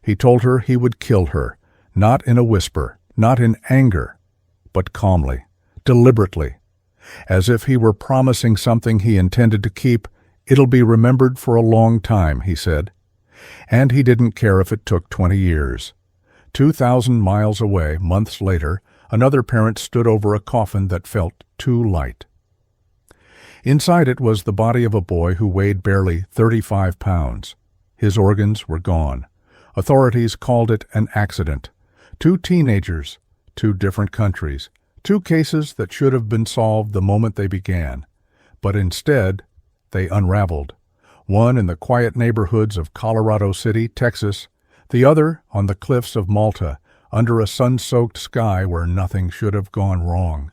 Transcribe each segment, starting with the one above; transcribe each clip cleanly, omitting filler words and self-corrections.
He told her he would kill her, not in a whisper, not in anger, but calmly, deliberately, as if he were promising something he intended to keep. It'll be remembered for a long time, he said. And he didn't care if it took 20 years. 2,000 miles away, months later, another parent stood over a coffin that felt too light. Inside it was the body of a boy who weighed barely 35 pounds. His organs were gone. Authorities called it an accident. 2 teenagers, 2 different countries, 2 cases that should have been solved the moment they began. But instead, they unraveled. One in the quiet neighborhoods of Colorado City, Texas, the other on the cliffs of Malta, under a sun-soaked sky where nothing should have gone wrong.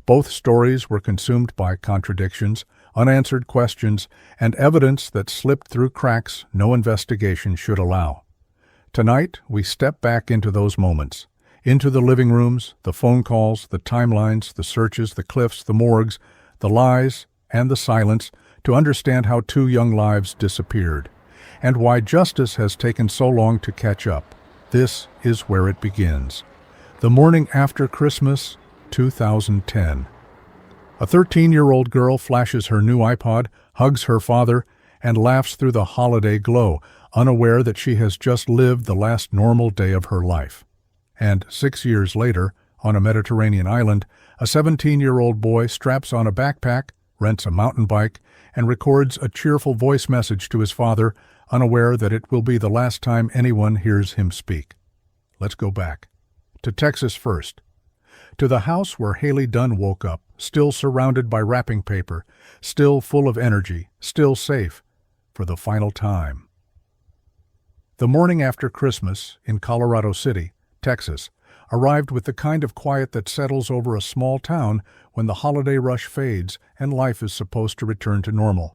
Both stories were consumed by contradictions, unanswered questions, and evidence that slipped through cracks no investigation should allow. Tonight, we step back into those moments, into the living rooms, the phone calls, the timelines, the searches, the cliffs, the morgues, the lies, and the silence, to understand how 2 young lives disappeared, and why justice has taken so long to catch up. This is where it begins. The morning after Christmas, 2010. A 13-year-old girl flashes her new iPod, hugs her father, and laughs through the holiday glow, unaware that she has just lived the last normal day of her life. And 6 years later, on a Mediterranean island, a 17-year-old boy straps on a backpack, rents a mountain bike, and records a cheerful voice message to his father, unaware that it will be the last time anyone hears him speak. Let's go back. To Texas first. To the house where Haley Dunn woke up, still surrounded by wrapping paper, still full of energy, still safe, for the final time. The morning after Christmas, in Colorado City, Texas, arrived with the kind of quiet that settles over a small town when the holiday rush fades and life is supposed to return to normal.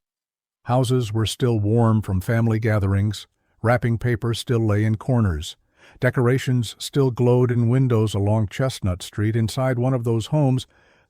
Houses were still warm from family gatherings, wrapping paper still lay in corners. Decorations still glowed in windows along Chestnut Street. Inside one of those homes,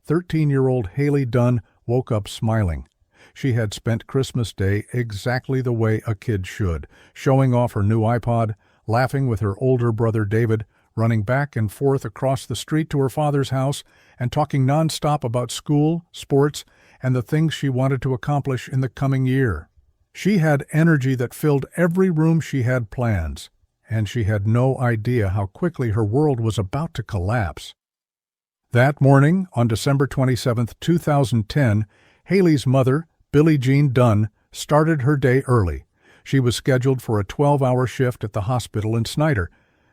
13-year-old Haley Dunn woke up smiling. She had spent Christmas Day exactly the way a kid should, showing off her new iPod, laughing with her older brother David, running back and forth across the street to her father's house, and talking nonstop about school, sports, and the things she wanted to accomplish in the coming year. She had energy that filled every room. She had plans, and she had no idea how quickly her world was about to collapse. That morning, on December 27, 2010, Haley's mother, Billie Jean Dunn, started her day early. She was scheduled for a 12-hour shift at the hospital in Snyder.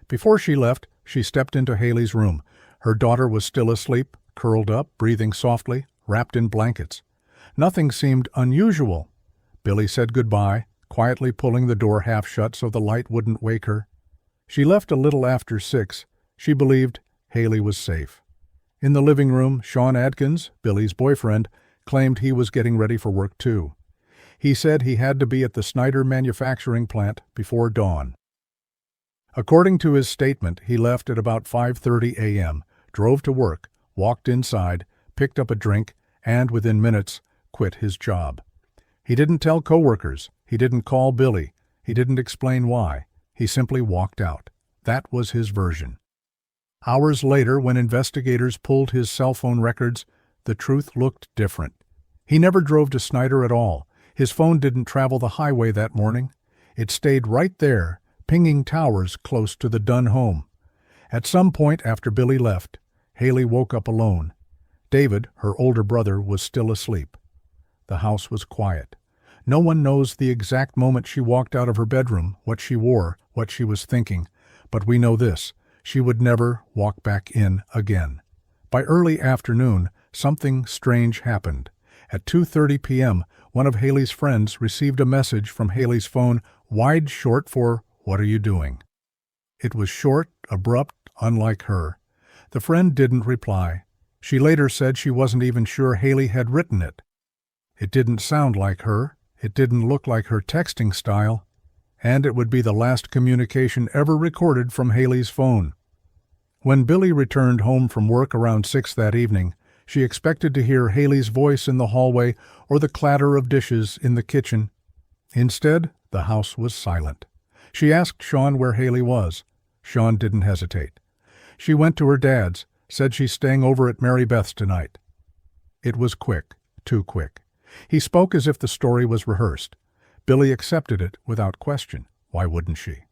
Before she left, she stepped into Haley's room. Her daughter was still asleep, curled up, breathing softly, wrapped in blankets. Nothing seemed unusual. Billie said goodbye, quietly pulling the door half shut so the light wouldn't wake her. She left a little after 6. She believed Haley was safe. In the living room, Sean Adkins, Billie's boyfriend, claimed he was getting ready for work too. He said he had to be at the Snyder manufacturing plant before dawn. According to his statement, he left at about 5:30 a.m., drove to work, walked inside, picked up a drink, and within minutes quit his job. He didn't tell coworkers. He didn't call Billie. He didn't explain why. He simply walked out. That was his version. Hours later, when investigators pulled his cell phone records, the truth looked different. He never drove to Snyder at all. His phone didn't travel the highway that morning. It stayed right there, pinging towers close to the Dunn home. At some point after Billie left, Haley woke up alone. David, her older brother, was still asleep. The house was quiet. No one knows the exact moment she walked out of her bedroom, what she wore, what she was thinking, but we know this: she would never walk back in again. By early afternoon, something strange happened. At 2:30 p.m., one of Haley's friends received a message from Haley's phone, wide short for, "What are you doing?" It was short, abrupt, unlike her. The friend didn't reply. She later said she wasn't even sure Haley had written it. It didn't sound like her. It didn't look like her texting style. And it would be the last communication ever recorded from Haley's phone. When Billie returned home from work around 6 that evening, she expected to hear Haley's voice in the hallway or the clatter of dishes in the kitchen. Instead, the house was silent. She asked Sean where Haley was. Sean didn't hesitate. She went to her dad's, said she's staying over at Mary Beth's tonight. It was quick, too quick. He spoke as if the story was rehearsed. Billy accepted it without question. Why wouldn't she?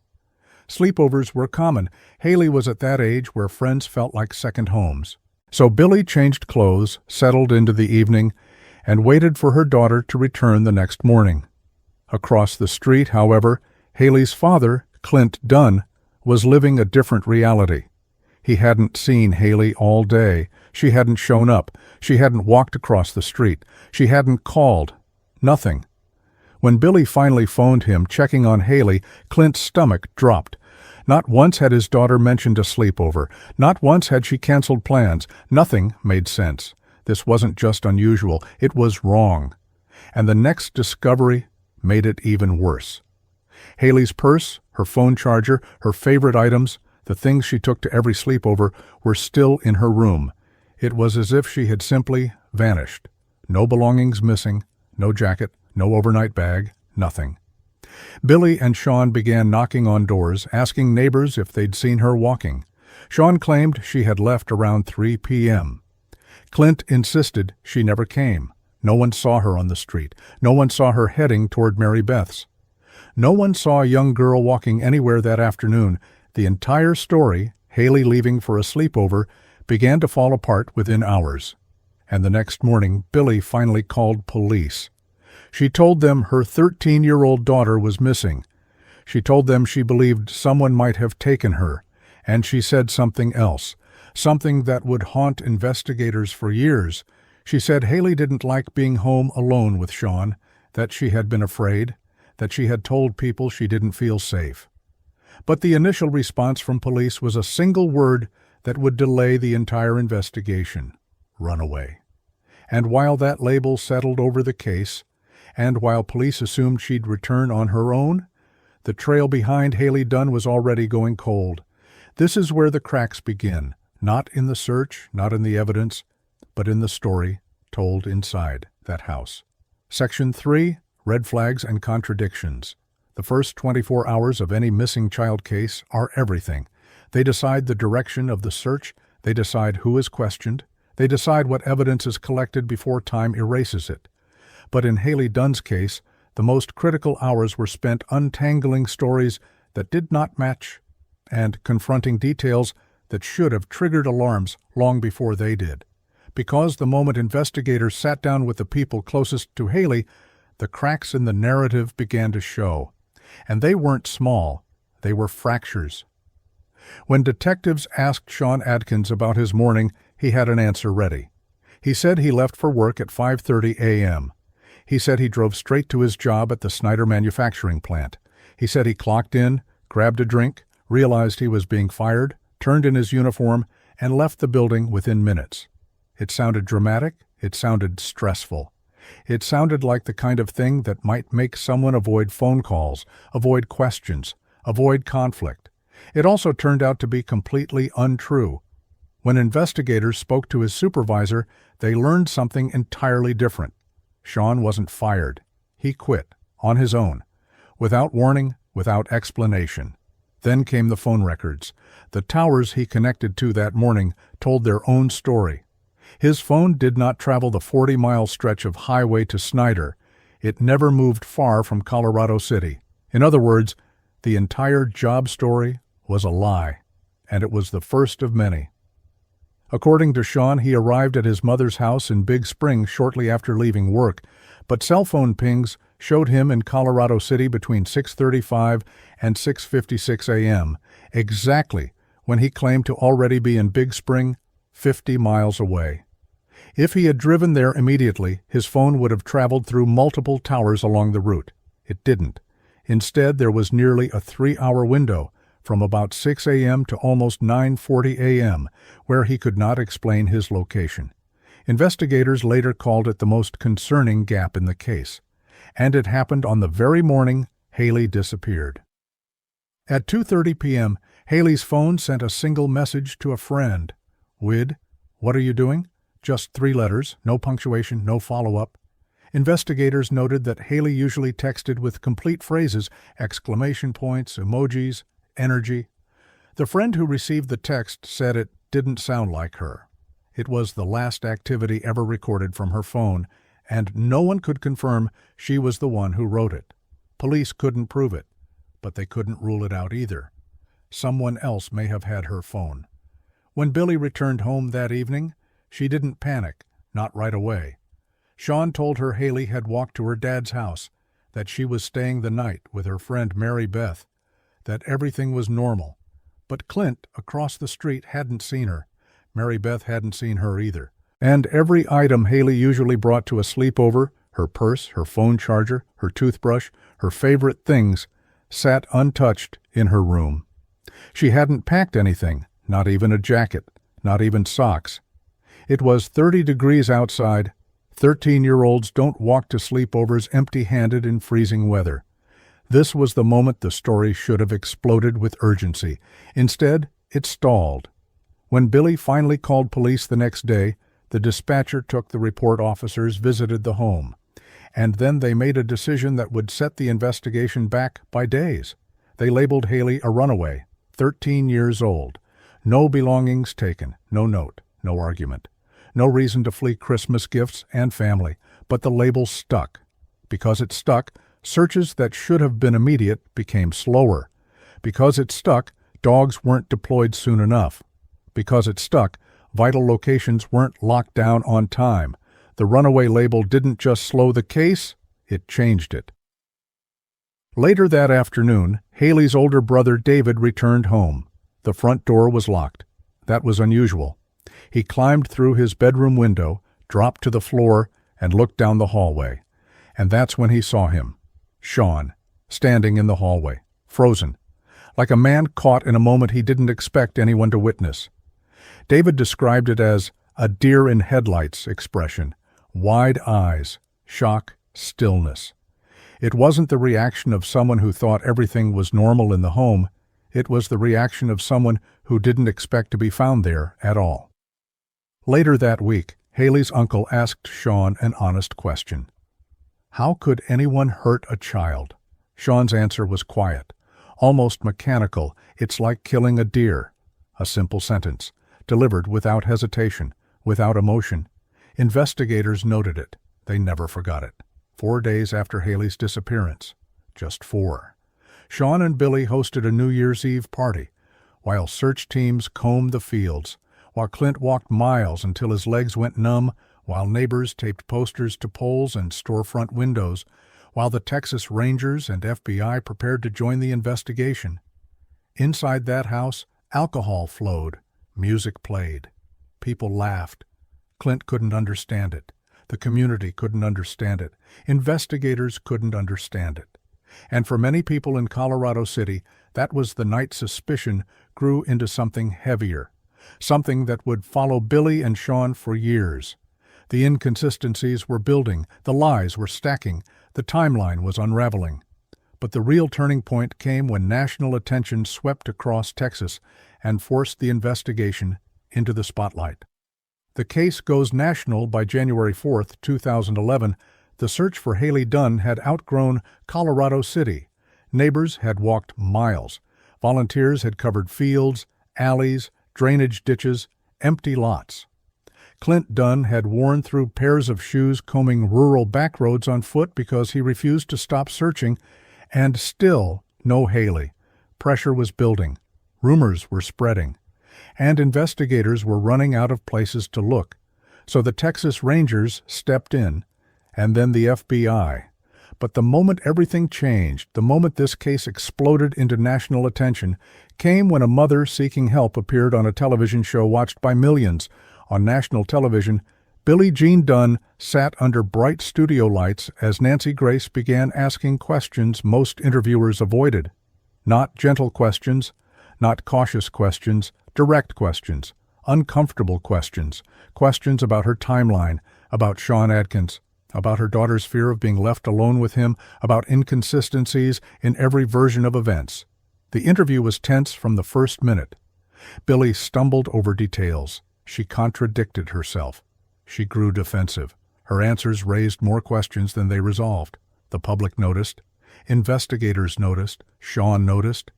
Sleepovers were common. Haley was at that age where friends felt like second homes. So Billy changed clothes, settled into the evening, and waited for her daughter to return the next morning. Across the street, however, Haley's father, Clint Dunn, was living a different reality. He hadn't seen Haley all day. She hadn't shown up. She hadn't walked across the street. She hadn't called. Nothing. When Billy finally phoned him, checking on Haley, Clint's stomach dropped. Not once had his daughter mentioned a sleepover. Not once had she canceled plans. Nothing made sense. This wasn't just unusual. It was wrong. And the next discovery made it even worse. Haley's purse, her phone charger, her favorite items, the things she took to every sleepover, were still in her room. It was as if she had simply vanished. No belongings missing, no jacket, no overnight bag, nothing. Billy and Sean began knocking on doors, asking neighbors if they'd seen her walking. Sean claimed she had left around 3 p.m. Clint insisted she never came. No one saw her on the street. No one saw her heading toward Mary Beth's. No one saw a young girl walking anywhere that afternoon. The entire story, Haley leaving for a sleepover, began to fall apart within hours. And the next morning, Billy finally called police. She told them her 13-year-old daughter was missing. She told them she believed someone might have taken her, and she said something else, something that would haunt investigators for years. She said Haley didn't like being home alone with Sean, that she had been afraid, that she had told people she didn't feel safe. But the initial response from police was a single word that would delay the entire investigation: runaway. And while that label settled over the case, and while police assumed she'd return on her own, the trail behind Haley Dunn was already going cold. This is where the cracks begin, not in the search, not in the evidence, but in the story told inside that house. Section 3, Red Flags and Contradictions. The first 24 hours of any missing child case are everything. They decide the direction of the search, they decide who is questioned, they decide what evidence is collected before time erases it. But in Haley Dunn's case, the most critical hours were spent untangling stories that did not match and confronting details that should have triggered alarms long before they did. Because the moment investigators sat down with the people closest to Haley, the cracks in the narrative began to show. And they weren't small, they were fractures. When detectives asked Sean Adkins about his morning, he had an answer ready. He said he left for work at 5:30 a.m. He said he drove straight to his job at the Snyder manufacturing plant. He said he clocked in, grabbed a drink, realized he was being fired, turned in his uniform, and left the building within minutes. It sounded dramatic. It sounded stressful. It sounded like the kind of thing that might make someone avoid phone calls, avoid questions, avoid conflict. It also turned out to be completely untrue. When investigators spoke to his supervisor, they learned something entirely different. Sean wasn't fired. He quit, on his own, without warning, without explanation. Then came the phone records. The towers he connected to that morning told their own story. His phone did not travel the 40-mile stretch of highway to Snyder. It never moved far from Colorado City. In other words, the entire job story was a lie, and it was the first of many. According to Sean, he arrived at his mother's house in Big Spring shortly after leaving work, but cell phone pings showed him in Colorado City between 6:35 and 6:56 a.m., exactly when he claimed to already be in Big Spring, 50 miles away. If he had driven there immediately, his phone would have traveled through multiple towers along the route. It didn't. Instead, there was nearly a 3-hour window, from about 6 a.m. to almost 9:40 a.m., where he could not explain his location. Investigators later called it the most concerning gap in the case. And it happened on the very morning Haley disappeared. At 2:30 p.m., Haley's phone sent a single message to a friend. "Wid, what are you doing?" Just 3 letters, no punctuation, no follow-up. Investigators noted that Haley usually texted with complete phrases, exclamation points, emojis, energy. The friend who received the text said it didn't sound like her. It was the last activity ever recorded from her phone, and no one could confirm she was the one who wrote it. Police couldn't prove it, but they couldn't rule it out either. Someone else may have had her phone. When Billy returned home that evening, she didn't panic, not right away. Sean told her Haley had walked to her dad's house, that she was staying the night with her friend Mary Beth, that everything was normal. But Clint, across the street, hadn't seen her. Mary Beth hadn't seen her either. And every item Haley usually brought to a sleepover, her purse, her phone charger, her toothbrush, her favorite things, sat untouched in her room. She hadn't packed anything, not even a jacket, not even socks. It was 30 degrees outside. 13-year-olds don't walk to sleepovers empty-handed in freezing weather. This was the moment the story should have exploded with urgency. Instead, it stalled. When Billy finally called police the next day, the dispatcher took the report. Officers visited the home, and then they made a decision that would set the investigation back by days. They labeled Haley a runaway, 13 years old. No belongings taken, no note, no argument. No reason to flee Christmas gifts and family, but the label stuck. Because it stuck, searches that should have been immediate became slower. Because it stuck, dogs weren't deployed soon enough. Because it stuck, vital locations weren't locked down on time. The runaway label didn't just slow the case, it changed it. Later that afternoon, Haley's older brother David returned home. The front door was locked. That was unusual. He climbed through his bedroom window, dropped to the floor, and looked down the hallway. And that's when he saw him, Sean, standing in the hallway, frozen, like a man caught in a moment he didn't expect anyone to witness. David described it as a deer in headlights expression, wide eyes, shock, stillness. It wasn't the reaction of someone who thought everything was normal in the home. It was the reaction of someone who didn't expect to be found there at all. Later that week, Haley's uncle asked Sean an honest question. How could anyone hurt a child? Sean's answer was quiet, almost mechanical. It's like killing a deer. A simple sentence, delivered without hesitation, without emotion. Investigators noted it. They never forgot it. 4 days after Haley's disappearance. Just 4. Sean and Billy hosted a New Year's Eve party, while search teams combed the fields, while Clint walked miles until his legs went numb, while neighbors taped posters to poles and storefront windows, while the Texas Rangers and FBI prepared to join the investigation. Inside that house, alcohol flowed, music played. People laughed. Clint couldn't understand it. The community couldn't understand it. Investigators couldn't understand it. And for many people in Colorado City, that was the night suspicion grew into something heavier, something that would follow Billy and Sean for years. The inconsistencies were building, the lies were stacking, the timeline was unraveling. But the real turning point came when national attention swept across Texas and forced the investigation into the spotlight. The case goes national by January 4, 2011. The search for Haley Dunn had outgrown Colorado City. Neighbors had walked miles. Volunteers had covered fields, alleys, drainage ditches, empty lots. Clint Dunn had worn through pairs of shoes combing rural backroads on foot because he refused to stop searching, and still no Haley. Pressure was building. Rumors were spreading. And investigators were running out of places to look. So the Texas Rangers stepped in, and then the FBI. But the moment everything changed, the moment this case exploded into national attention, came when a mother seeking help appeared on a television show watched by millions. On national television, Billie Jean Dunn sat under bright studio lights as Nancy Grace began asking questions most interviewers avoided. Not gentle questions, not cautious questions, direct questions, uncomfortable questions, questions about her timeline, about Sean Adkins, about her daughter's fear of being left alone with him, about inconsistencies in every version of events. The interview was tense from the first minute. Billie stumbled over details. She contradicted herself. She grew defensive. Her answers raised more questions than they resolved. The public noticed. Investigators noticed. Sean noticed.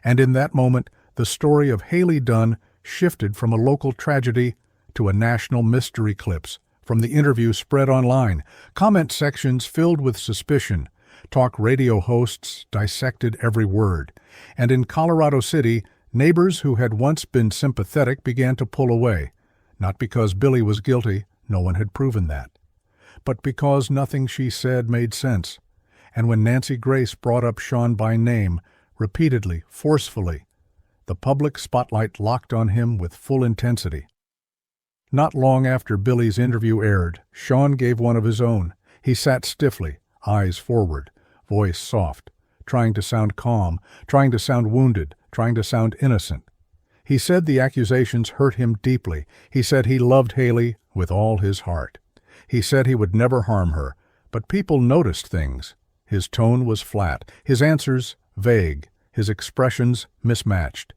And in that moment, the story of Haley Dunn shifted from a local tragedy to a national mystery clips. From the interview spread online, comment sections filled with suspicion, talk radio hosts dissected every word, and in Colorado City, neighbors who had once been sympathetic began to pull away, not because Billy was guilty, no one had proven that, but because nothing she said made sense. And when Nancy Grace brought up Sean by name, repeatedly, forcefully, the public spotlight locked on him with full intensity. Not long after Billy's interview aired, Sean gave one of his own. He sat stiffly, eyes forward, voice soft, trying to sound calm, trying to sound wounded, trying to sound innocent. He said the accusations hurt him deeply. He said he loved Haley with all his heart. He said he would never harm her, but people noticed things. His tone was flat, his answers vague, his expressions mismatched.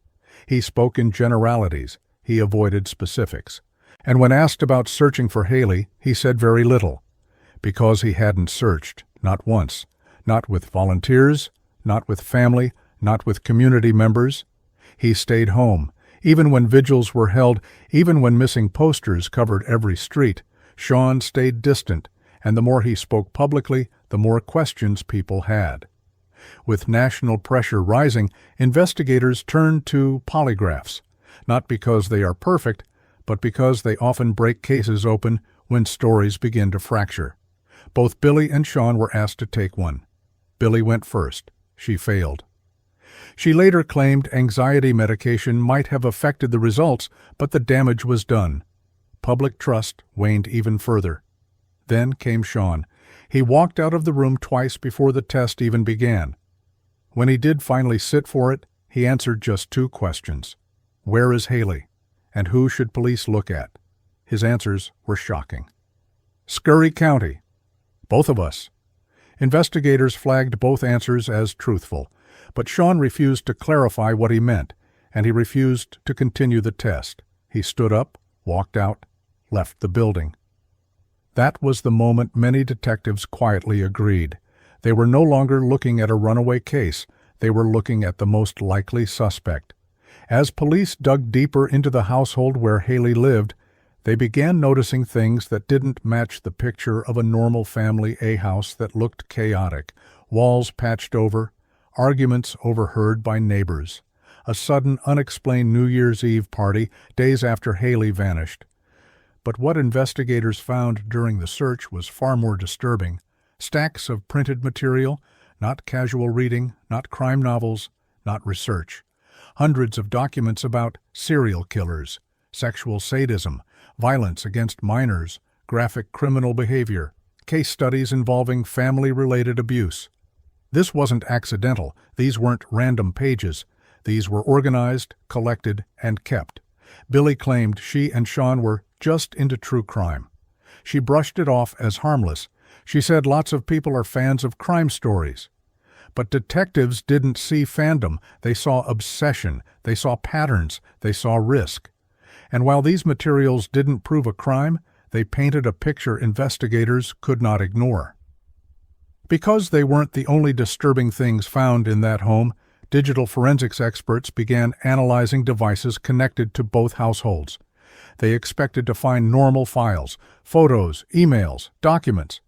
He spoke in generalities. He avoided specifics. And when asked about searching for Haley, he said very little, because he hadn't searched, not once, not with volunteers, not with family, not with community members. He stayed home. Even when vigils were held, even when missing posters covered every street, Sean stayed distant, and the more he spoke publicly, the more questions people had. With national pressure rising, investigators turned to polygraphs, not because they are perfect, but because they often break cases open when stories begin to fracture. Both Billy and Sean were asked to take one. Billy went first. She failed. She later claimed anxiety medication might have affected the results, but the damage was done. Public trust waned even further. Then came Sean. He walked out of the room twice before the test even began. When he did finally sit for it, he answered just two questions. Where is Haley? And who should police look at? His answers were shocking. Scurry County. Both of us. Investigators flagged both answers as truthful, but Sean refused to clarify what he meant, and he refused to continue the test. He stood up, walked out, left the building. That was the moment many detectives quietly agreed. They were no longer looking at a runaway case. They were looking at the most likely suspect. As police dug deeper into the household where Haley lived, they began noticing things that didn't match the picture of a normal family, a house that looked chaotic, walls patched over, arguments overheard by neighbors, a sudden unexplained New Year's Eve party days after Haley vanished. But what investigators found during the search was far more disturbing. Stacks of printed material, not casual reading, not crime novels, not research. Hundreds of documents about serial killers, sexual sadism, violence against minors, graphic criminal behavior, case studies involving family-related abuse. This wasn't accidental. These weren't random pages. These were organized, collected, and kept. Billy claimed she and Sean were just into true crime. She brushed it off as harmless. She said lots of people are fans of crime stories. But detectives didn't see fandom. They saw obsession. They saw patterns. They saw risk. And while these materials didn't prove a crime, they painted a picture investigators could not ignore. Because they weren't the only disturbing things found in that home, digital forensics experts began analyzing devices connected to both households. They expected to find normal files, photos, emails, documents.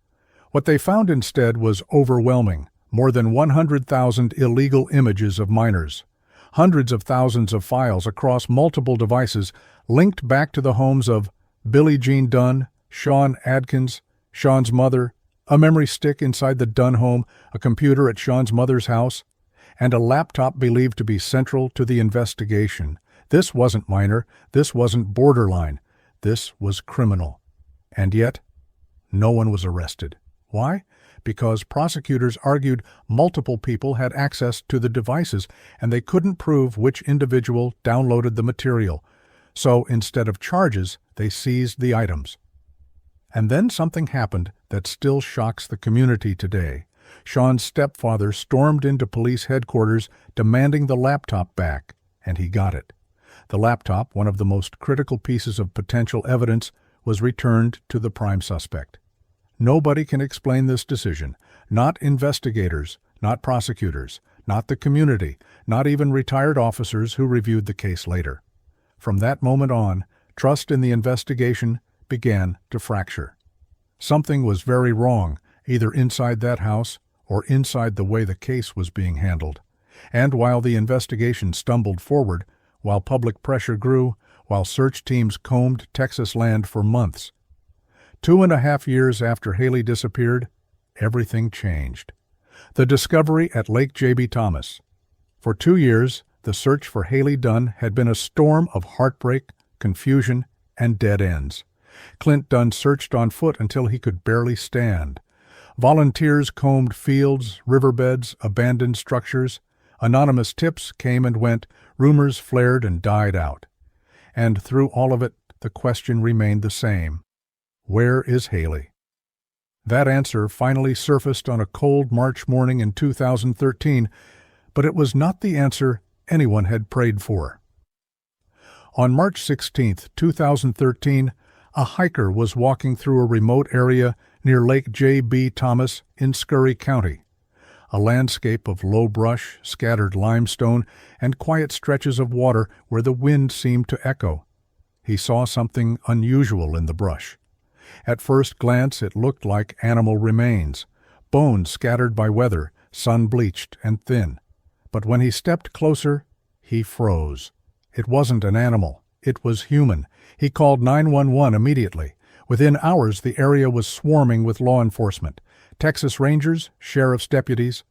What they found instead was overwhelming. More than 100,000 illegal images of minors. Hundreds of thousands of files across multiple devices linked back to the homes of Billie Jean Dunn, Sean Adkins, Sean's mother, a memory stick inside the Dunn home, a computer at Sean's mother's house, and a laptop believed to be central to the investigation. This wasn't minor. This wasn't borderline. This was criminal. And yet, no one was arrested. Why? Because prosecutors argued multiple people had access to the devices and they couldn't prove which individual downloaded the material. So instead of charges, they seized the items. And then something happened that still shocks the community today. Sean's stepfather stormed into police headquarters demanding the laptop back, and he got it. The laptop, one of the most critical pieces of potential evidence, was returned to the prime suspect. Nobody can explain this decision. Not investigators, not prosecutors, not the community, not even retired officers who reviewed the case later. From that moment on, trust in the investigation began to fracture. Something was very wrong, either inside that house or inside the way the case was being handled. And while the investigation stumbled forward, while public pressure grew, while search teams combed Texas land for months, 2.5 years after Haley disappeared, everything changed. The discovery at Lake J.B. Thomas. For 2 years, the search for Haley Dunn had been a storm of heartbreak, confusion, and dead ends. Clint Dunn searched on foot until he could barely stand. Volunteers combed fields, riverbeds, abandoned structures. Anonymous tips came and went, rumors flared and died out. And through all of it, the question remained the same. Where is Haley? That answer finally surfaced on a cold March morning in 2013, but it was not the answer anyone had prayed for. On March 16, 2013, a hiker was walking through a remote area near Lake J.B. Thomas in Scurry County. A landscape of low brush, scattered limestone, and quiet stretches of water where the wind seemed to echo. He saw something unusual in the brush. At first glance, it looked like animal remains, bones scattered by weather, sun-bleached and thin. But when he stepped closer, he froze. It wasn't an animal. It was human. He called 911 immediately. Within hours, the area was swarming with law enforcement. Texas Rangers, sheriff's deputies,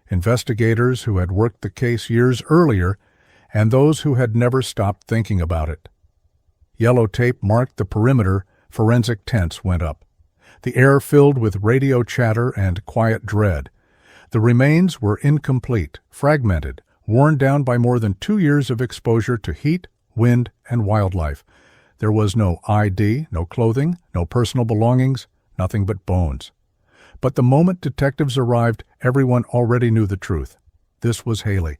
investigators who had worked the case years earlier, and those who had never stopped thinking about it. Yellow tape marked the perimeter. Forensic tents went up. The air filled with radio chatter and quiet dread. The remains were incomplete, fragmented, worn down by more than 2 years of exposure to heat, wind, and wildlife. There was no ID, no clothing, no personal belongings, nothing but bones. But the moment detectives arrived, everyone already knew the truth. This was Haley.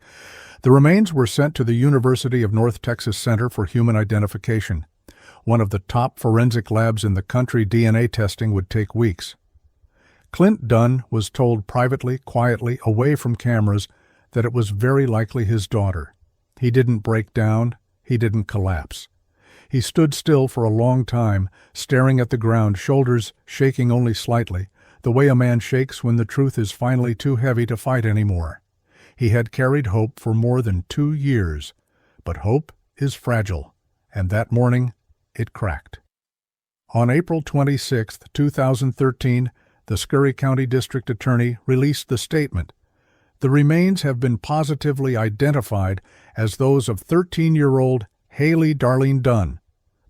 The remains were sent to the University of North Texas Center for Human Identification. One of the top forensic labs in the country. DNA testing would take weeks. Clint Dunn was told privately, quietly, away from cameras, that it was very likely his daughter. He didn't break down. He didn't collapse. He stood still for a long time, staring at the ground, shoulders shaking only slightly, the way a man shakes when the truth is finally too heavy to fight anymore. He had carried hope for more than 2 years, but hope is fragile, and that morning it cracked. On April 26, 2013, the Scurry County District Attorney released the statement. The remains have been positively identified as those of 13-year-old Haley Darlene Dunn.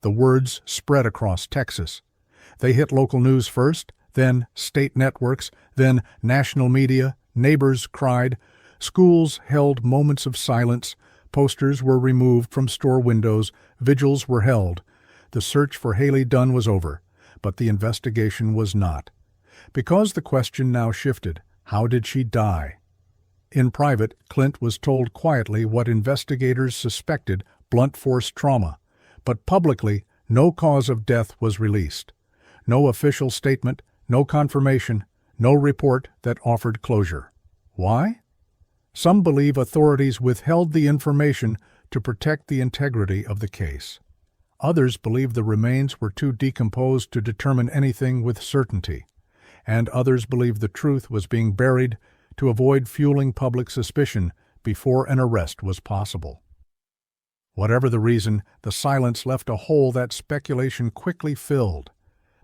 The words spread across Texas. They hit local news first, then state networks, then national media. Neighbors cried. Schools held moments of silence. Posters were removed from store windows. Vigils were held. The search for Haley Dunn was over, but the investigation was not. Because the question now shifted, how did she die? In private, Clint was told quietly what investigators suspected: blunt force trauma. But publicly, no cause of death was released. No official statement, no confirmation, no report that offered closure. Why? Some believe authorities withheld the information to protect the integrity of the case. Others believe the remains were too decomposed to determine anything with certainty. And others believe the truth was being buried to avoid fueling public suspicion before an arrest was possible. Whatever the reason, the silence left a hole that speculation quickly filled.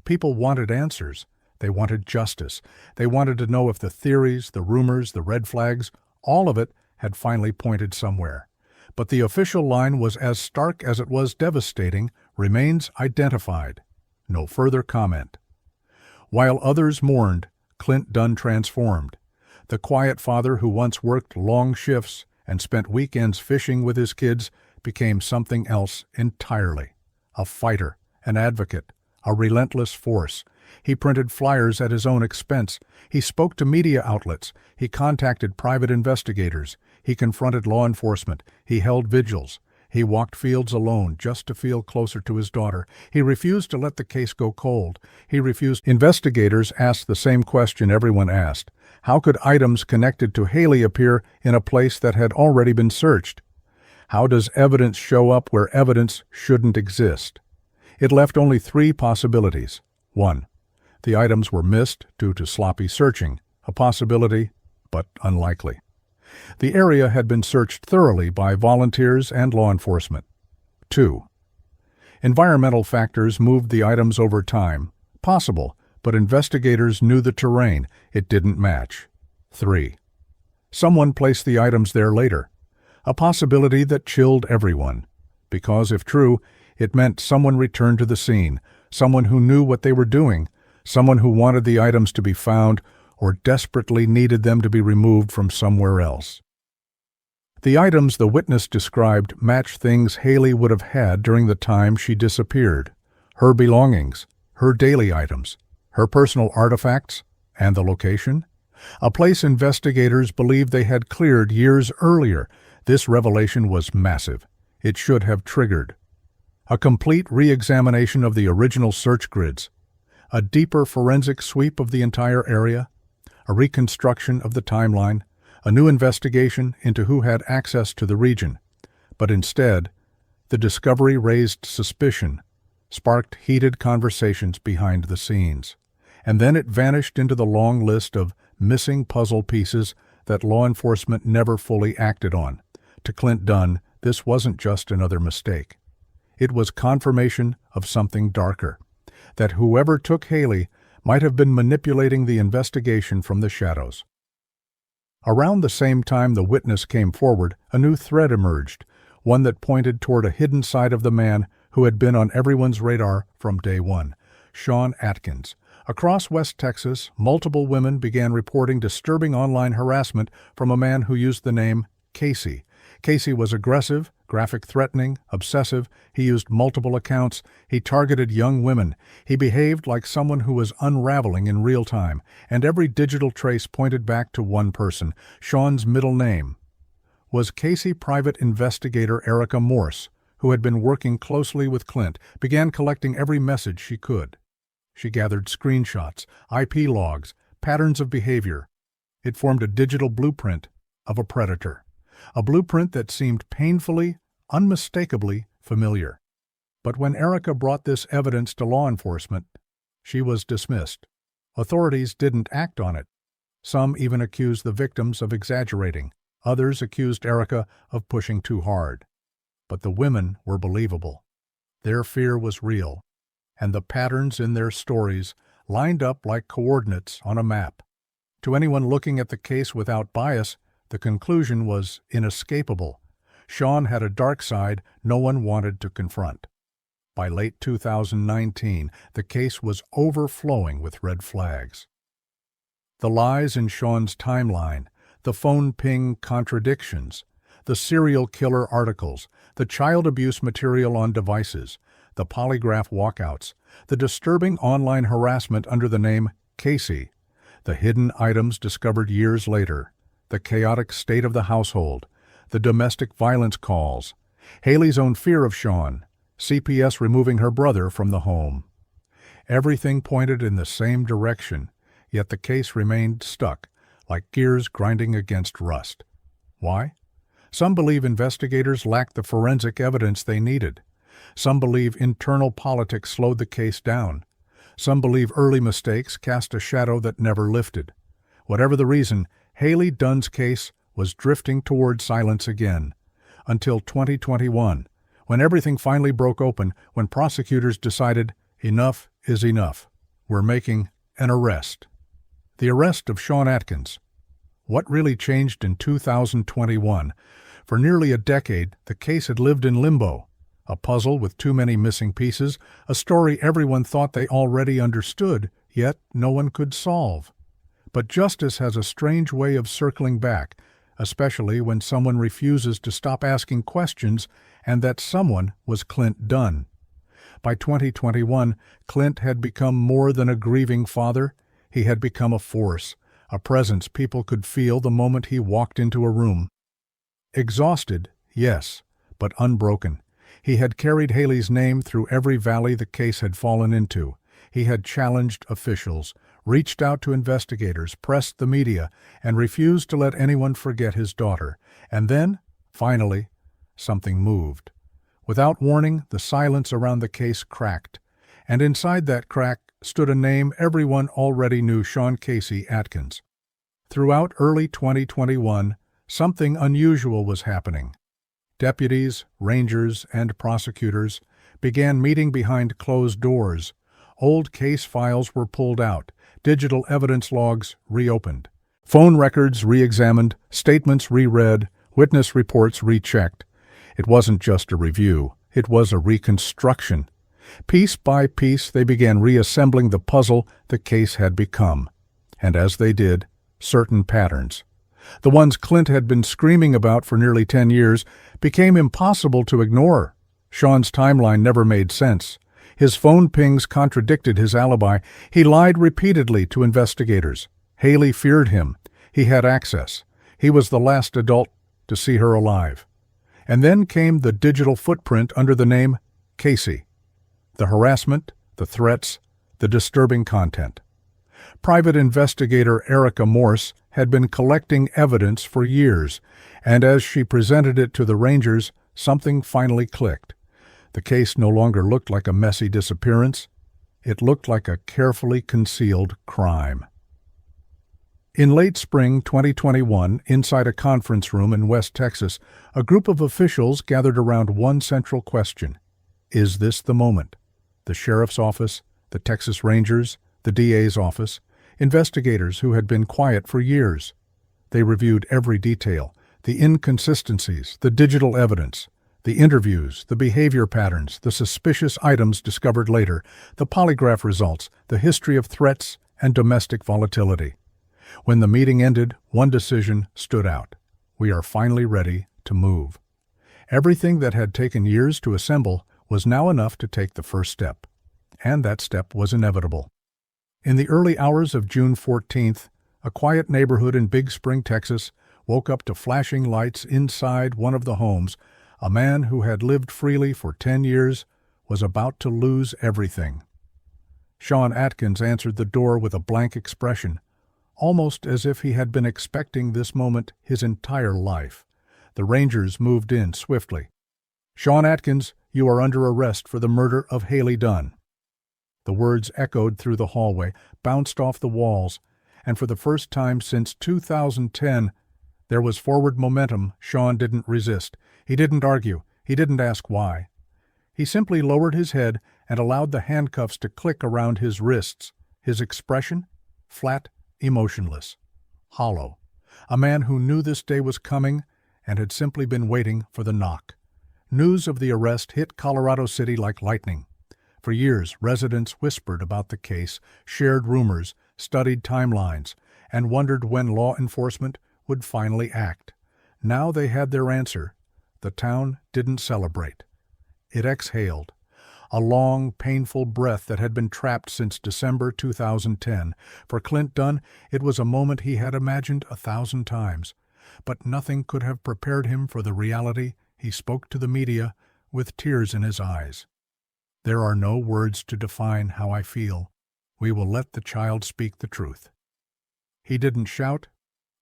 People wanted answers. They wanted justice. They wanted to know if the theories, the rumors, the red flags, all of it had finally pointed somewhere. But the official line was as stark as it was devastating: remains identified. No further comment. While others mourned, Clint Dunn transformed. The quiet father who once worked long shifts and spent weekends fishing with his kids became something else entirely. A fighter, an advocate, a relentless force. He printed flyers at his own expense. He spoke to media outlets. He contacted private investigators. He confronted law enforcement. He held vigils. He walked fields alone just to feel closer to his daughter. He refused to let the case go cold. He refused. Investigators asked the same question everyone asked. How could items connected to Haley appear in a place that had already been searched? How does evidence show up where evidence shouldn't exist? It left only three possibilities. 1. The items were missed due to sloppy searching, a possibility, but unlikely. The area had been searched thoroughly by volunteers and law enforcement. 2. Environmental factors moved the items over time, possible, but investigators knew the terrain, it didn't match. 3. Someone placed the items there later, a possibility that chilled everyone, because if true, it meant someone returned to the scene, someone who knew what they were doing, someone who wanted the items to be found or desperately needed them to be removed from somewhere else. The items the witness described matched things Haley would have had during the time she disappeared. Her belongings, her daily items, her personal artifacts, and the location? A place investigators believed they had cleared years earlier. This revelation was massive. It should have triggered a complete re-examination of the original search grids, a deeper forensic sweep of the entire area, a reconstruction of the timeline, a new investigation into who had access to the region. But instead, the discovery raised suspicion, sparked heated conversations behind the scenes, and then it vanished into the long list of missing puzzle pieces that law enforcement never fully acted on. To Clint Dunn, this wasn't just another mistake. It was confirmation of something darker, that whoever took Haley might have been manipulating the investigation from the shadows. Around the same time the witness came forward, a new thread emerged, one that pointed toward a hidden side of the man who had been on everyone's radar from day one, Sean Atkins. Across West Texas, multiple women began reporting disturbing online harassment from a man who used the name Casey. Casey was aggressive, graphic threatening, obsessive. He used multiple accounts. He targeted young women. He behaved like someone who was unraveling in real time, and every digital trace pointed back to one person. Sean's middle name was Casey. Private investigator Erica Morse, who had been working closely with Clint, began collecting every message she could. She gathered screenshots, IP logs, patterns of behavior. It formed a digital blueprint of a predator. A blueprint that seemed painfully, unmistakably familiar. But when Erica brought this evidence to law enforcement, she was dismissed. Authorities didn't act on it. Some even accused the victims of exaggerating. Others accused Erica of pushing too hard. But the women were believable. Their fear was real, and the patterns in their stories lined up like coordinates on a map. To anyone looking at the case without bias, the conclusion was inescapable. Sean had a dark side no one wanted to confront. By late 2019, the case was overflowing with red flags. The lies in Sean's timeline, the phone ping contradictions, the serial killer articles, the child abuse material on devices, the polygraph walkouts, the disturbing online harassment under the name Casey, the hidden items discovered years later, the chaotic state of the household, the domestic violence calls, Haley's own fear of Sean, CPS removing her brother from the home. Everything pointed in the same direction, yet the case remained stuck, like gears grinding against rust. Why? Some believe investigators lacked the forensic evidence they needed. Some believe internal politics slowed the case down. Some believe early mistakes cast a shadow that never lifted. Whatever the reason, Haley Dunn's case was drifting toward silence again, until 2021, when everything finally broke open, when prosecutors decided enough is enough. We're making an arrest. The arrest of Sean Atkins. What really changed in 2021? For nearly a decade, the case had lived in limbo. A puzzle with too many missing pieces, a story everyone thought they already understood, yet no one could solve. But justice has a strange way of circling back, especially when someone refuses to stop asking questions, and that someone was Clint Dunn. By 2021, Clint had become more than a grieving father. He had become a force, a presence people could feel the moment he walked into a room. Exhausted, yes, but unbroken. He had carried Haley's name through every valley the case had fallen into. He had challenged officials, reached out to investigators, pressed the media, and refused to let anyone forget his daughter. And then, finally, something moved. Without warning, the silence around the case cracked, and inside that crack stood a name everyone already knew: Sean Casey Atkins. Throughout early 2021, something unusual was happening. Deputies, rangers, and prosecutors began meeting behind closed doors. Old case files were pulled out, digital evidence logs reopened, phone records re-examined, statements reread, witness reports rechecked. It wasn't just a review, it was a reconstruction. Piece by piece, they began reassembling the puzzle the case had become. And as they did, certain patterns, the ones Clint had been screaming about for nearly 10 years, became impossible to ignore. Sean's timeline never made sense. His phone pings contradicted his alibi. He lied repeatedly to investigators. Haley feared him. He had access. He was the last adult to see her alive. And then came the digital footprint under the name Casey. The harassment, the threats, the disturbing content. Private investigator Erica Morse had been collecting evidence for years, and as she presented it to the Rangers, something finally clicked. The case no longer looked like a messy disappearance. It looked like a carefully concealed crime. In late spring 2021, inside a conference room in West Texas, a group of officials gathered around one central question. Is this the moment? The sheriff's office, the Texas Rangers, the DA's office, investigators who had been quiet for years. They reviewed every detail, the inconsistencies, the digital evidence, the interviews, the behavior patterns, the suspicious items discovered later, the polygraph results, the history of threats and domestic volatility. When the meeting ended, one decision stood out. We are finally ready to move. Everything that had taken years to assemble was now enough to take the first step. And that step was inevitable. In the early hours of June 14th, a quiet neighborhood in Big Spring, Texas, woke up to flashing lights inside one of the homes. A man who had lived freely for 10 years was about to lose everything. Sean Atkins answered the door with a blank expression, almost as if he had been expecting this moment his entire life. The Rangers moved in swiftly. "Sean Atkins, you are under arrest for the murder of Haley Dunn." The words echoed through the hallway, bounced off the walls, and for the first time since 2010, there was forward momentum. Sean didn't resist. He didn't argue. He didn't ask why. He simply lowered his head and allowed the handcuffs to click around his wrists. His expression? Flat, emotionless, hollow. A man who knew this day was coming and had simply been waiting for the knock. News of the arrest hit Colorado City like lightning. For years, residents whispered about the case, shared rumors, studied timelines, and wondered when law enforcement would finally act. Now they had their answer. The town didn't celebrate. It exhaled, a long, painful breath that had been trapped since December 2010. For Clint Dunn, it was a moment he had imagined 1,000 times. But nothing could have prepared him for the reality. He spoke to the media with tears in his eyes. "There are no words to define how I feel. We will let the child speak the truth." He didn't shout.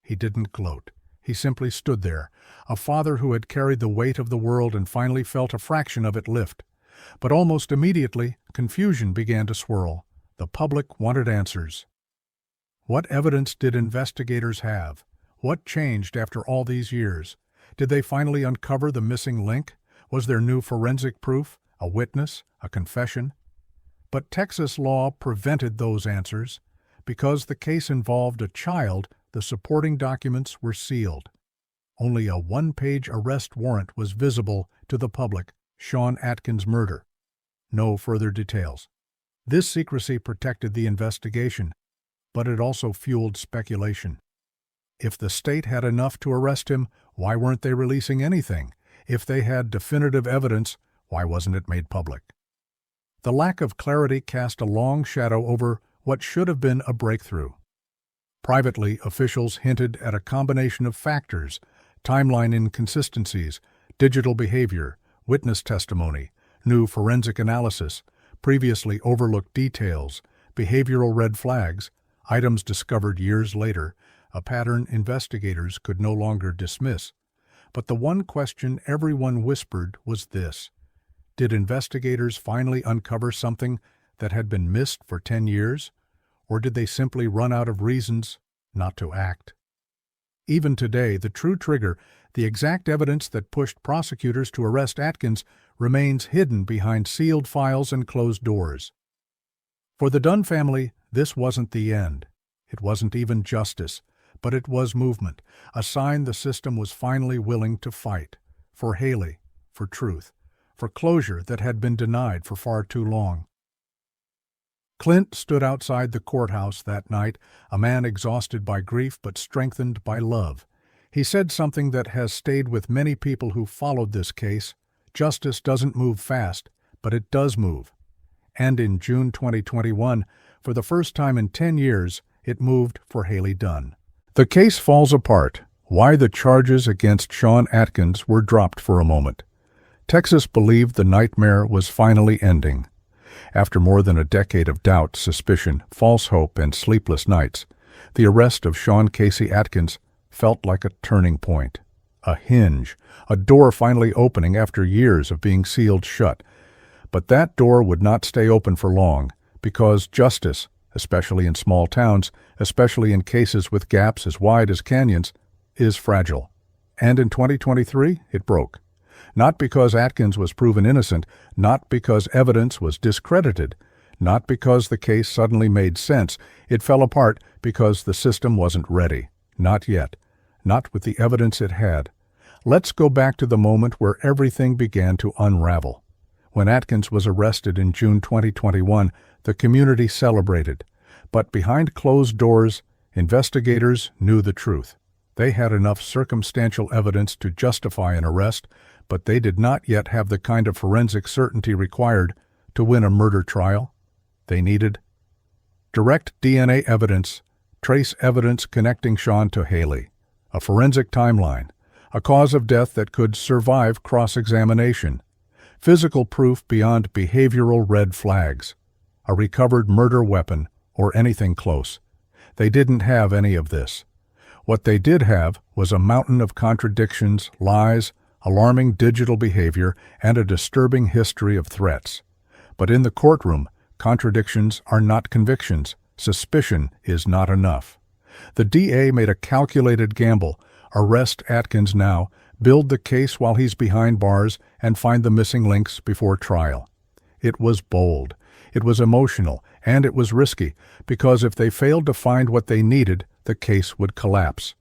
He didn't gloat. He simply stood there, a father who had carried the weight of the world and finally felt a fraction of it lift. But almost immediately, confusion began to swirl. The public wanted answers. What evidence did investigators have? What changed after all these years? Did they finally uncover the missing link? Was there new forensic proof? A witness? A confession? But Texas law prevented those answers. Because the case involved a child, the supporting documents were sealed. Only a one-page arrest warrant was visible to the public: Sean Atkins' murder. No further details. This secrecy protected the investigation, but it also fueled speculation. If the state had enough to arrest him, why weren't they releasing anything? If they had definitive evidence, why wasn't it made public? The lack of clarity cast a long shadow over what should have been a breakthrough. Privately, officials hinted at a combination of factors: timeline inconsistencies, digital behavior, witness testimony, new forensic analysis, previously overlooked details, behavioral red flags, items discovered years later, a pattern investigators could no longer dismiss. But the one question everyone whispered was this: did investigators finally uncover something that had been missed for 10 years? Or did they simply run out of reasons not to act? Even today, the true trigger, the exact evidence that pushed prosecutors to arrest Atkins, remains hidden behind sealed files and closed doors. For the Dunn family, this wasn't the end. It wasn't even justice, but it was movement, a sign the system was finally willing to fight. For Haley, for truth, for closure that had been denied for far too long. Clint stood outside the courthouse that night, a man exhausted by grief but strengthened by love. He said something that has stayed with many people who followed this case: justice doesn't move fast, but it does move. And in June 2021, for the first time in 10 years, it moved for Haley Dunn. The case falls apart. Why the charges against Sean Atkins were dropped for a moment. Texas believed the nightmare was finally ending. After more than a decade of doubt, suspicion, false hope, and sleepless nights, the arrest of Sean Casey Atkins felt like a turning point, a hinge, a door finally opening after years of being sealed shut. But that door would not stay open for long, because justice, especially in small towns, especially in cases with gaps as wide as canyons, is fragile. And in 2023, it broke. Not because Atkins was proven innocent, not because evidence was discredited, not because the case suddenly made sense. It fell apart because the system wasn't ready. Not yet. Not with the evidence it had. Let's go back to the moment where everything began to unravel. When Atkins was arrested in June 2021, the community celebrated. But behind closed doors, investigators knew the truth. They had enough circumstantial evidence to justify an arrest, but they did not yet have the kind of forensic certainty required to win a murder trial. They needed direct DNA evidence, trace evidence connecting Sean to Haley, a forensic timeline, a cause of death that could survive cross-examination, physical proof beyond behavioral red flags, a recovered murder weapon, or anything close. They didn't have any of this. What they did have was a mountain of contradictions, lies, alarming digital behavior, and a disturbing history of threats. But in the courtroom, contradictions are not convictions. Suspicion is not enough. The DA made a calculated gamble: arrest Atkins now, build the case while he's behind bars, and find the missing links before trial. It was bold, it was emotional, and it was risky, because if they failed to find what they needed, the case would collapse.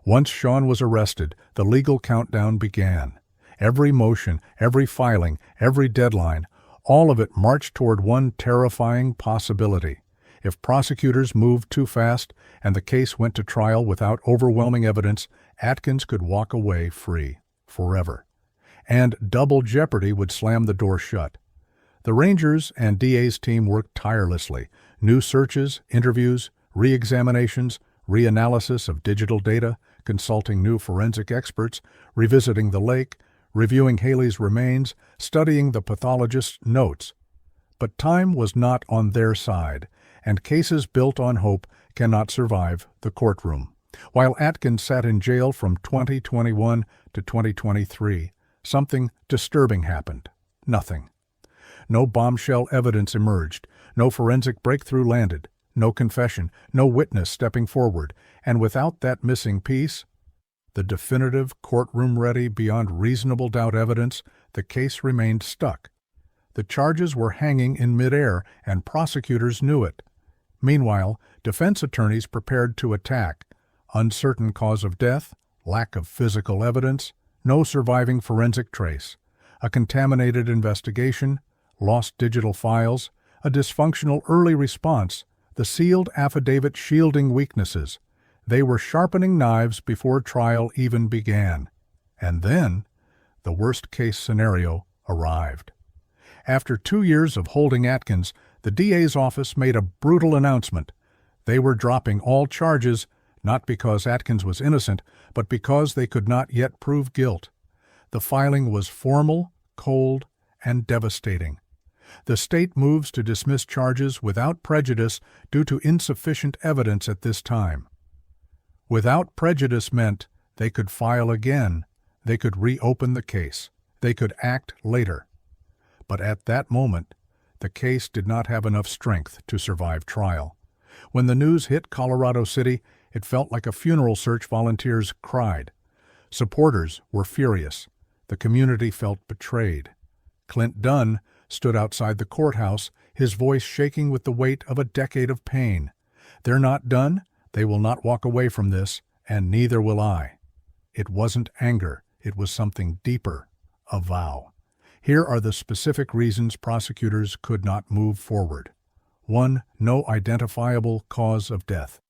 Once Sean was arrested, the legal countdown began. Every motion, every filing, every deadline, all of it marched toward one terrifying possibility. If prosecutors moved too fast and the case went to trial without overwhelming evidence, Atkins could walk away free, forever. And double jeopardy would slam the door shut. The Rangers and DA's team worked tirelessly. New searches, interviews, re-examinations, reanalysis of digital data, consulting new forensic experts, revisiting the lake, reviewing Haley's remains, studying the pathologist's notes. But time was not on their side, and cases built on hope cannot survive the courtroom. While Atkins sat in jail from 2021 to 2023, something disturbing happened. Nothing. No bombshell evidence emerged, no forensic breakthrough landed, no confession, no witness stepping forward, and without that missing piece, the definitive, courtroom-ready, beyond reasonable doubt evidence, the case remained stuck. The charges were hanging in midair, and prosecutors knew it. Meanwhile, defense attorneys prepared to attack. Uncertain cause of death, lack of physical evidence, no surviving forensic trace, a contaminated investigation, lost digital files, a dysfunctional early response, the sealed affidavit shielding weaknesses. They were sharpening knives before trial even began. And then, the worst-case scenario arrived. After 2 years of holding Atkins, the DA's office made a brutal announcement. They were dropping all charges, not because Atkins was innocent, but because they could not yet prove guilt. The filing was formal, cold, and devastating. The state moves to dismiss charges without prejudice due to insufficient evidence at this time. Without prejudice meant they could file again, they could reopen the case, they could act later. But at that moment, the case did not have enough strength to survive trial. When the news hit Colorado City, it felt like a funeral search volunteers cried. Supporters were furious. The community felt betrayed. Clint Dunn stood outside the courthouse, his voice shaking with the weight of a decade of pain. They're not done, they will not walk away from this, and neither will I. It wasn't anger, it was something deeper, a vow. Here are the specific reasons prosecutors could not move forward. 1. No identifiable cause of death.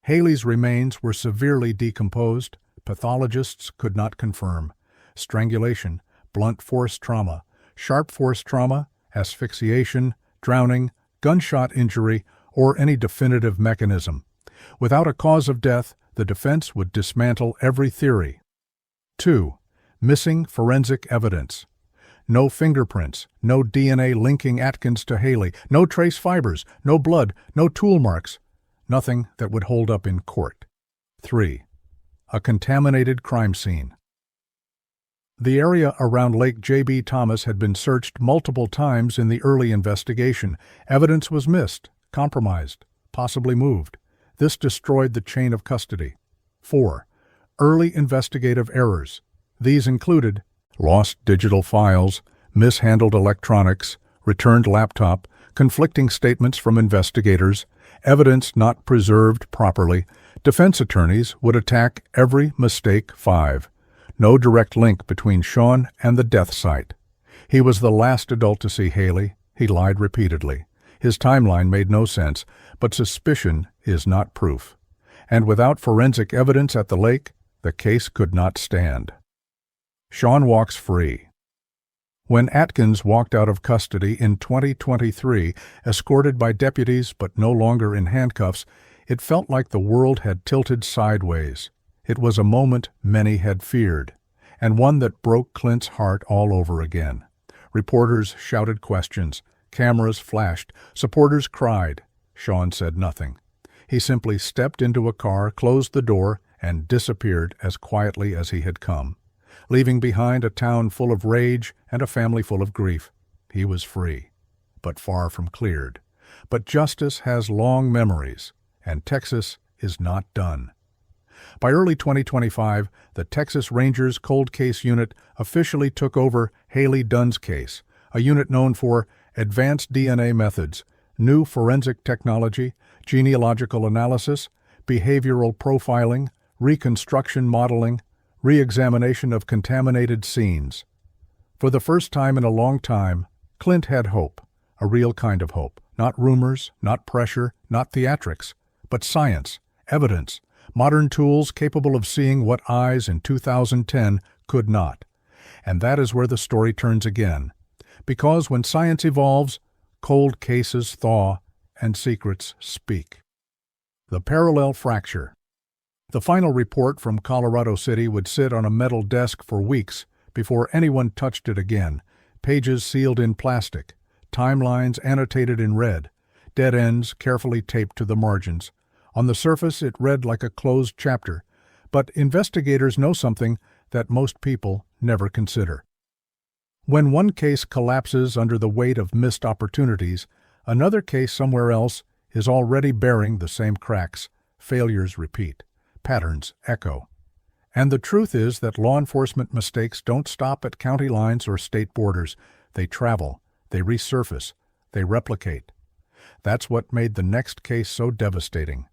Haley's remains were severely decomposed. Pathologists could not confirm. Strangulation, blunt force trauma, sharp force trauma, asphyxiation, drowning, gunshot injury, or any definitive mechanism. Without a cause of death, the defense would dismantle every theory. 2. Missing forensic evidence. No fingerprints, no DNA linking Atkins to Haley, no trace fibers, no blood, no tool marks, nothing that would hold up in court. 3. A contaminated crime scene. The area around Lake J.B. Thomas had been searched multiple times in the early investigation. Evidence was missed, compromised, possibly moved. This destroyed the chain of custody. 4. Early investigative errors. These included lost digital files, mishandled electronics, returned laptop, conflicting statements from investigators, evidence not preserved properly. Defense attorneys would attack every mistake. 5. No direct link between Sean and the death site. He was the last adult to see Haley. He lied repeatedly. His timeline made no sense, but suspicion is not proof. And without forensic evidence at the lake, the case could not stand. Sean walks free. When Atkins walked out of custody in 2023, escorted by deputies but no longer in handcuffs, it felt like the world had tilted sideways. It was a moment many had feared, and one that broke Clint's heart all over again. Reporters shouted questions, cameras flashed, supporters cried. Sean said nothing. He simply stepped into a car, closed the door, and disappeared as quietly as he had come, leaving behind a town full of rage and a family full of grief. He was free, but far from cleared. But justice has long memories, and Texas is not done. By early 2025, the Texas Rangers Cold Case Unit officially took over Haley Dunn's case, a unit known for advanced DNA methods, new forensic technology, genealogical analysis, behavioral profiling, reconstruction modeling, re-examination of contaminated scenes. For the first time in a long time, Clint had hope, a real kind of hope, not rumors, not pressure, not theatrics, but science, evidence, modern tools capable of seeing what eyes in 2010 could not. And that is where the story turns again. Because when science evolves, cold cases thaw and secrets speak. The parallel fracture. The final report from Colorado City would sit on a metal desk for weeks before anyone touched it again, pages sealed in plastic, timelines annotated in red, dead ends carefully taped to the margins. On the surface, it read like a closed chapter, but investigators know something that most people never consider. When one case collapses under the weight of missed opportunities, another case somewhere else is already bearing the same cracks. Failures repeat. Patterns echo. And the truth is that law enforcement mistakes don't stop at county lines or state borders. They travel, they resurface, they replicate. That's what made the next case so devastating.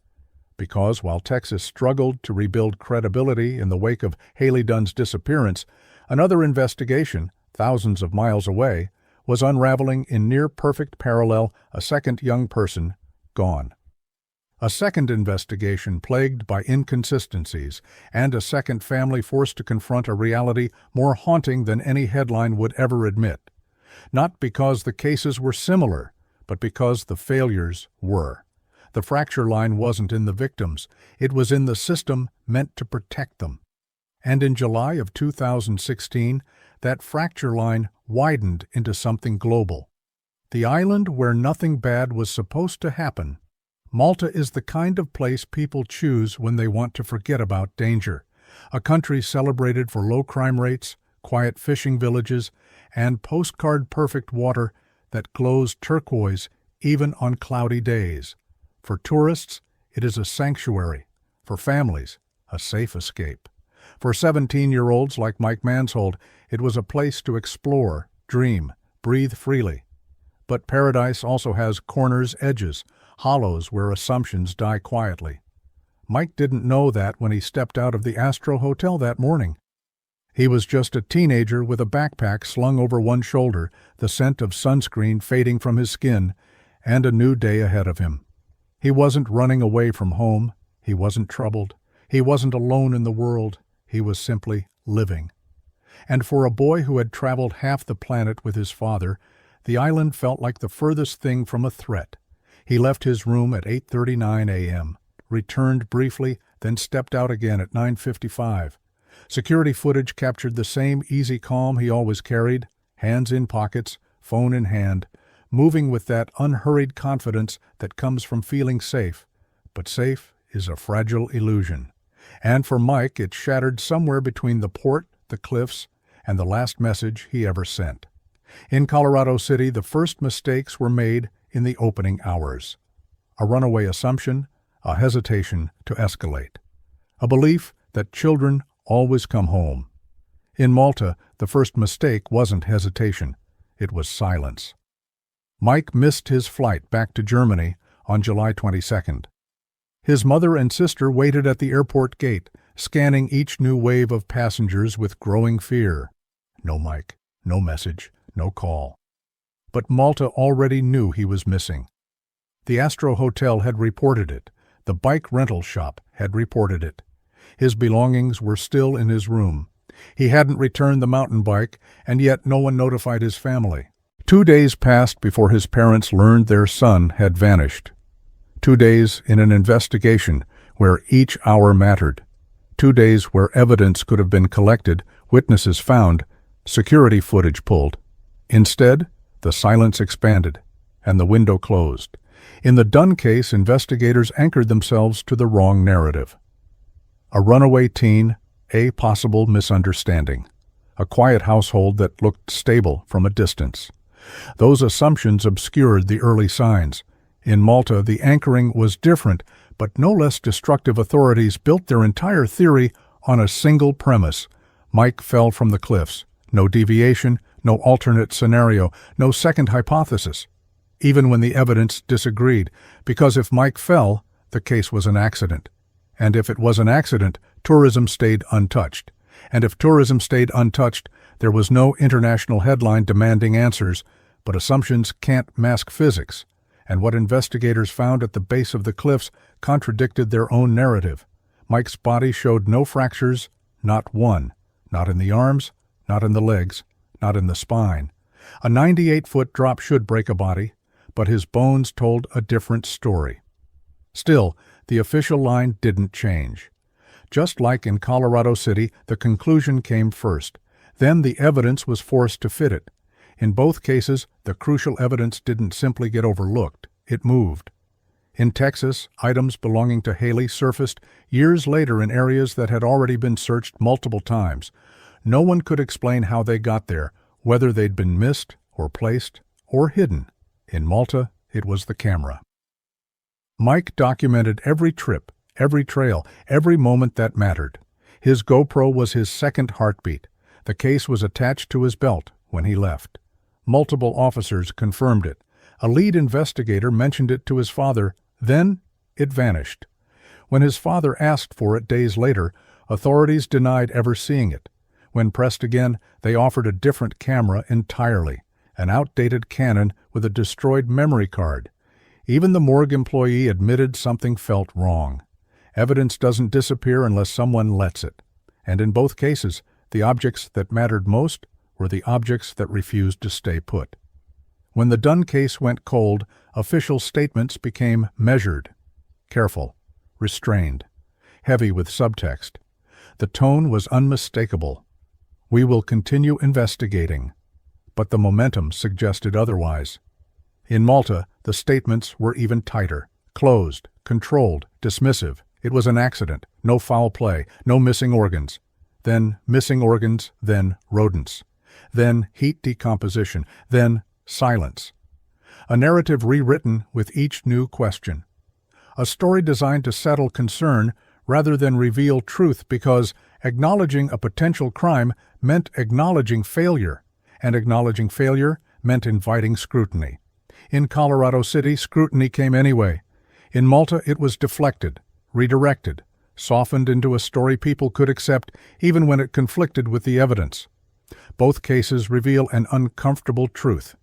Because while Texas struggled to rebuild credibility in the wake of Haley Dunn's disappearance, another investigation, thousands of miles away, was unraveling in near-perfect parallel. A second young person gone. A second investigation plagued by inconsistencies, and a second family forced to confront a reality more haunting than any headline would ever admit. Not because the cases were similar, but because the failures were. The fracture line wasn't in the victims, it was in the system meant to protect them. And in July of 2016, that fracture line widened into something global. The island where nothing bad was supposed to happen. Malta is the kind of place people choose when they want to forget about danger. A country celebrated for low crime rates, quiet fishing villages, and postcard-perfect water that glows turquoise even on cloudy days. For tourists, it is a sanctuary. For families, a safe escape. For 17-year-olds like Mike Manshold, it was a place to explore, dream, breathe freely. But paradise also has corners, edges, hollows where assumptions die quietly. Mike didn't know that when he stepped out of the Astro Hotel that morning. He was just a teenager with a backpack slung over one shoulder, the scent of sunscreen fading from his skin, and a new day ahead of him. He wasn't running away from home. He wasn't troubled. He wasn't alone in the world. He was simply living. And for a boy who had traveled half the planet with his father, the island felt like the furthest thing from a threat. He left his room at 8:39 a.m., returned briefly, then stepped out again at 9:55. Security footage captured the same easy calm he always carried, hands in pockets, phone in hand, moving with that unhurried confidence that comes from feeling safe. But safe is a fragile illusion. And for Mike, it shattered somewhere between the port, the cliffs, and the last message he ever sent. In Colorado City, the first mistakes were made in the opening hours. A runaway assumption, a hesitation to escalate. A belief that children always come home. In Malta, the first mistake wasn't hesitation. It was silence. Mike missed his flight back to Germany on July 22nd. His mother and sister waited at the airport gate, scanning each new wave of passengers with growing fear. No Mike, no message, no call. But Malta already knew he was missing. The Astro Hotel had reported it. The bike rental shop had reported it. His belongings were still in his room. He hadn't returned the mountain bike, and yet no one notified his family. 2 days passed before his parents learned their son had vanished. 2 days in an investigation where each hour mattered. 2 days where evidence could have been collected, witnesses found, security footage pulled. Instead, the silence expanded, and the window closed. In the Dunn case, investigators anchored themselves to the wrong narrative. A runaway teen, a possible misunderstanding. A quiet household that looked stable from a distance. Those assumptions obscured the early signs. In Malta, the anchoring was different, but no less destructive. Authorities built their entire theory on a single premise. Mike fell from the cliffs. No deviation, no alternate scenario, no second hypothesis. Even when the evidence disagreed, because if Mike fell, the case was an accident. And if it was an accident, tourism stayed untouched. And if tourism stayed untouched, there was no international headline demanding answers, but assumptions can't mask physics. And what investigators found at the base of the cliffs contradicted their own narrative. Mike's body showed no fractures, not one. Not in the arms, not in the legs, not in the spine. A 98-foot drop should break a body, but his bones told a different story. Still, the official line didn't change. Just like in Colorado City, the conclusion came first. Then the evidence was forced to fit it. In both cases, the crucial evidence didn't simply get overlooked. It moved. In Texas, items belonging to Haley surfaced years later in areas that had already been searched multiple times. No one could explain how they got there, whether they'd been missed or placed or hidden. In Malta, it was the camera. Mike documented every trip, every trail, every moment that mattered. His GoPro was his second heartbeat. The case was attached to his belt when he left. Multiple officers confirmed it. A lead investigator mentioned it to his father. Then it vanished. When his father asked for it days later, authorities denied ever seeing it. When pressed again, they offered a different camera entirely, an outdated Canon with a destroyed memory card. Even the morgue employee admitted something felt wrong. Evidence doesn't disappear unless someone lets it. And in both cases, the objects that mattered most were the objects that refused to stay put. When the Dunn case went cold, official statements became measured, careful, restrained, heavy with subtext. The tone was unmistakable. "We will continue investigating." But the momentum suggested otherwise. In Malta, the statements were even tighter. Closed, controlled, dismissive. It was an accident, no foul play, no missing organs. Then missing organs, then rodents. Then heat decomposition, then silence. A narrative rewritten with each new question. A story designed to settle concern rather than reveal truth, because acknowledging a potential crime meant acknowledging failure, and acknowledging failure meant inviting scrutiny. In Colorado City, scrutiny came anyway. In Malta, it was deflected, redirected, softened into a story people could accept even when it conflicted with the evidence. Both cases reveal an uncomfortable truth.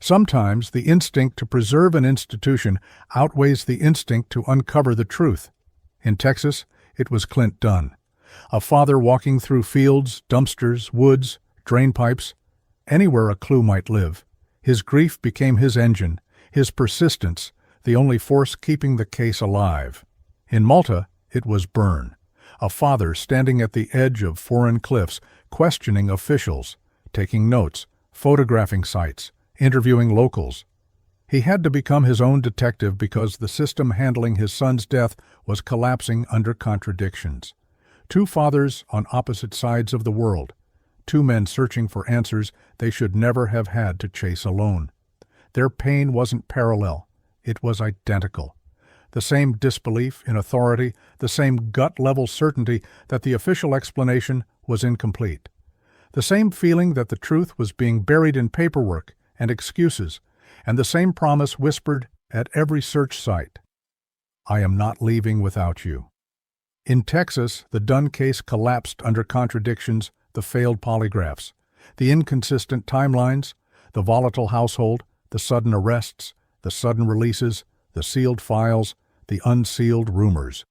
Sometimes the instinct to preserve an institution outweighs the instinct to uncover the truth. In Texas, it was Clint Dunn, a father walking through fields, dumpsters, woods, drain pipes, anywhere a clue might live. His grief became his engine, his persistence, the only force keeping the case alive. In Malta, it was Byrne, a father standing at the edge of foreign cliffs, questioning officials, taking notes, photographing sites, interviewing locals. He had to become his own detective because the system handling his son's death was collapsing under contradictions. Two fathers on opposite sides of the world, two men searching for answers they should never have had to chase alone. Their pain wasn't parallel, it was identical. The same disbelief in authority, the same gut-level certainty that the official explanation was incomplete. The same feeling that the truth was being buried in paperwork and excuses, and the same promise whispered at every search site: "I am not leaving without you." In Texas, the Dunn case collapsed under contradictions, the failed polygraphs, the inconsistent timelines, the volatile household, the sudden arrests, the sudden releases, the sealed files, the unsealed rumors.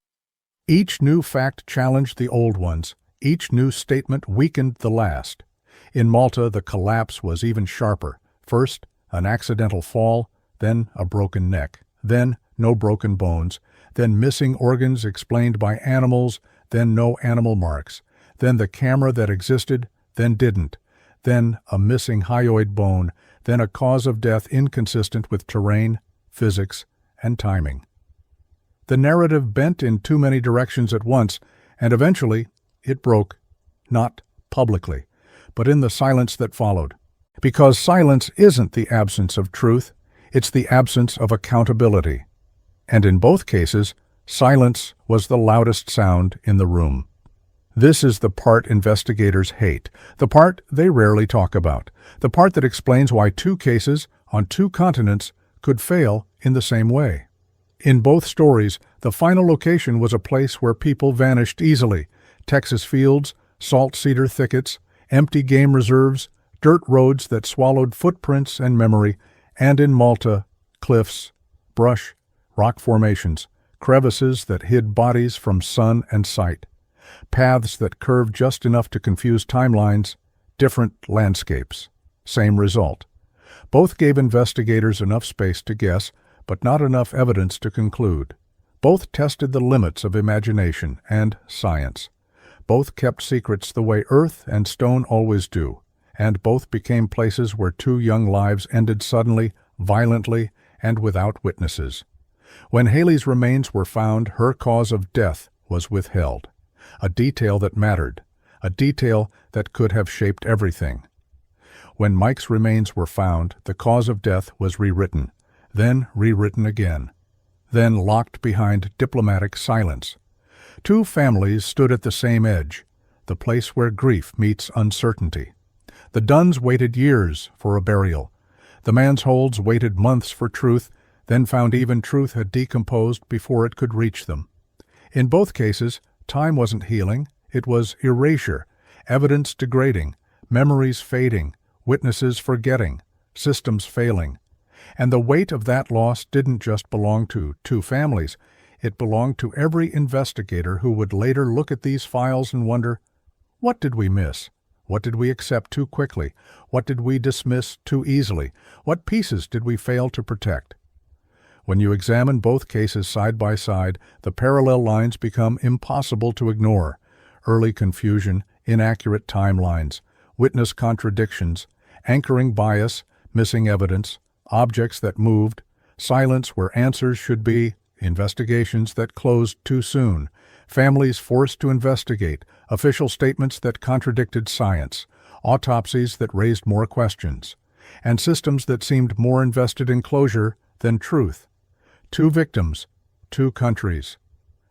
Each new fact challenged the old ones. Each new statement weakened the last. In Malta, the collapse was even sharper. First, an accidental fall, then a broken neck, then no broken bones, then missing organs explained by animals, then no animal marks, then the camera that existed, then didn't, then a missing hyoid bone, then a cause of death inconsistent with terrain, physics, and timing. The narrative bent in too many directions at once, and eventually it broke, not publicly, but in the silence that followed. Because silence isn't the absence of truth, it's the absence of accountability. And in both cases, silence was the loudest sound in the room. This is the part investigators hate, the part they rarely talk about, the part that explains why two cases on two continents could fail in the same way. In both stories, the final location was a place where people vanished easily: Texas fields, salt cedar thickets, empty game reserves, dirt roads that swallowed footprints and memory, and in Malta, cliffs, brush, rock formations, crevices that hid bodies from sun and sight, paths that curved just enough to confuse timelines, different landscapes. Same result. Both gave investigators enough space to guess, but not enough evidence to conclude. Both tested the limits of imagination and science. Both kept secrets the way earth and stone always do, and both became places where two young lives ended suddenly, violently, and without witnesses. When Haley's remains were found, her cause of death was withheld. A detail that mattered, a detail that could have shaped everything. When Mike's remains were found, the cause of death was rewritten, then rewritten again, then locked behind diplomatic silence. Two families stood at the same edge, the place where grief meets uncertainty. The Dunns waited years for a burial. The Mansholds waited months for truth, then found even truth had decomposed before it could reach them. In both cases, time wasn't healing, it was erasure, evidence degrading, memories fading, witnesses forgetting, systems failing. And the weight of that loss didn't just belong to two families. It belonged to every investigator who would later look at these files and wonder, what did we miss? What did we accept too quickly? What did we dismiss too easily? What pieces did we fail to protect? When you examine both cases side by side, the parallel lines become impossible to ignore. early confusion, inaccurate timelines, witness contradictions, anchoring bias, missing evidence, objects that moved, silence where answers should be, investigations that closed too soon, families forced to investigate, official statements that contradicted science, autopsies that raised more questions, and systems that seemed more invested in closure than truth. 2 victims, 2 countries,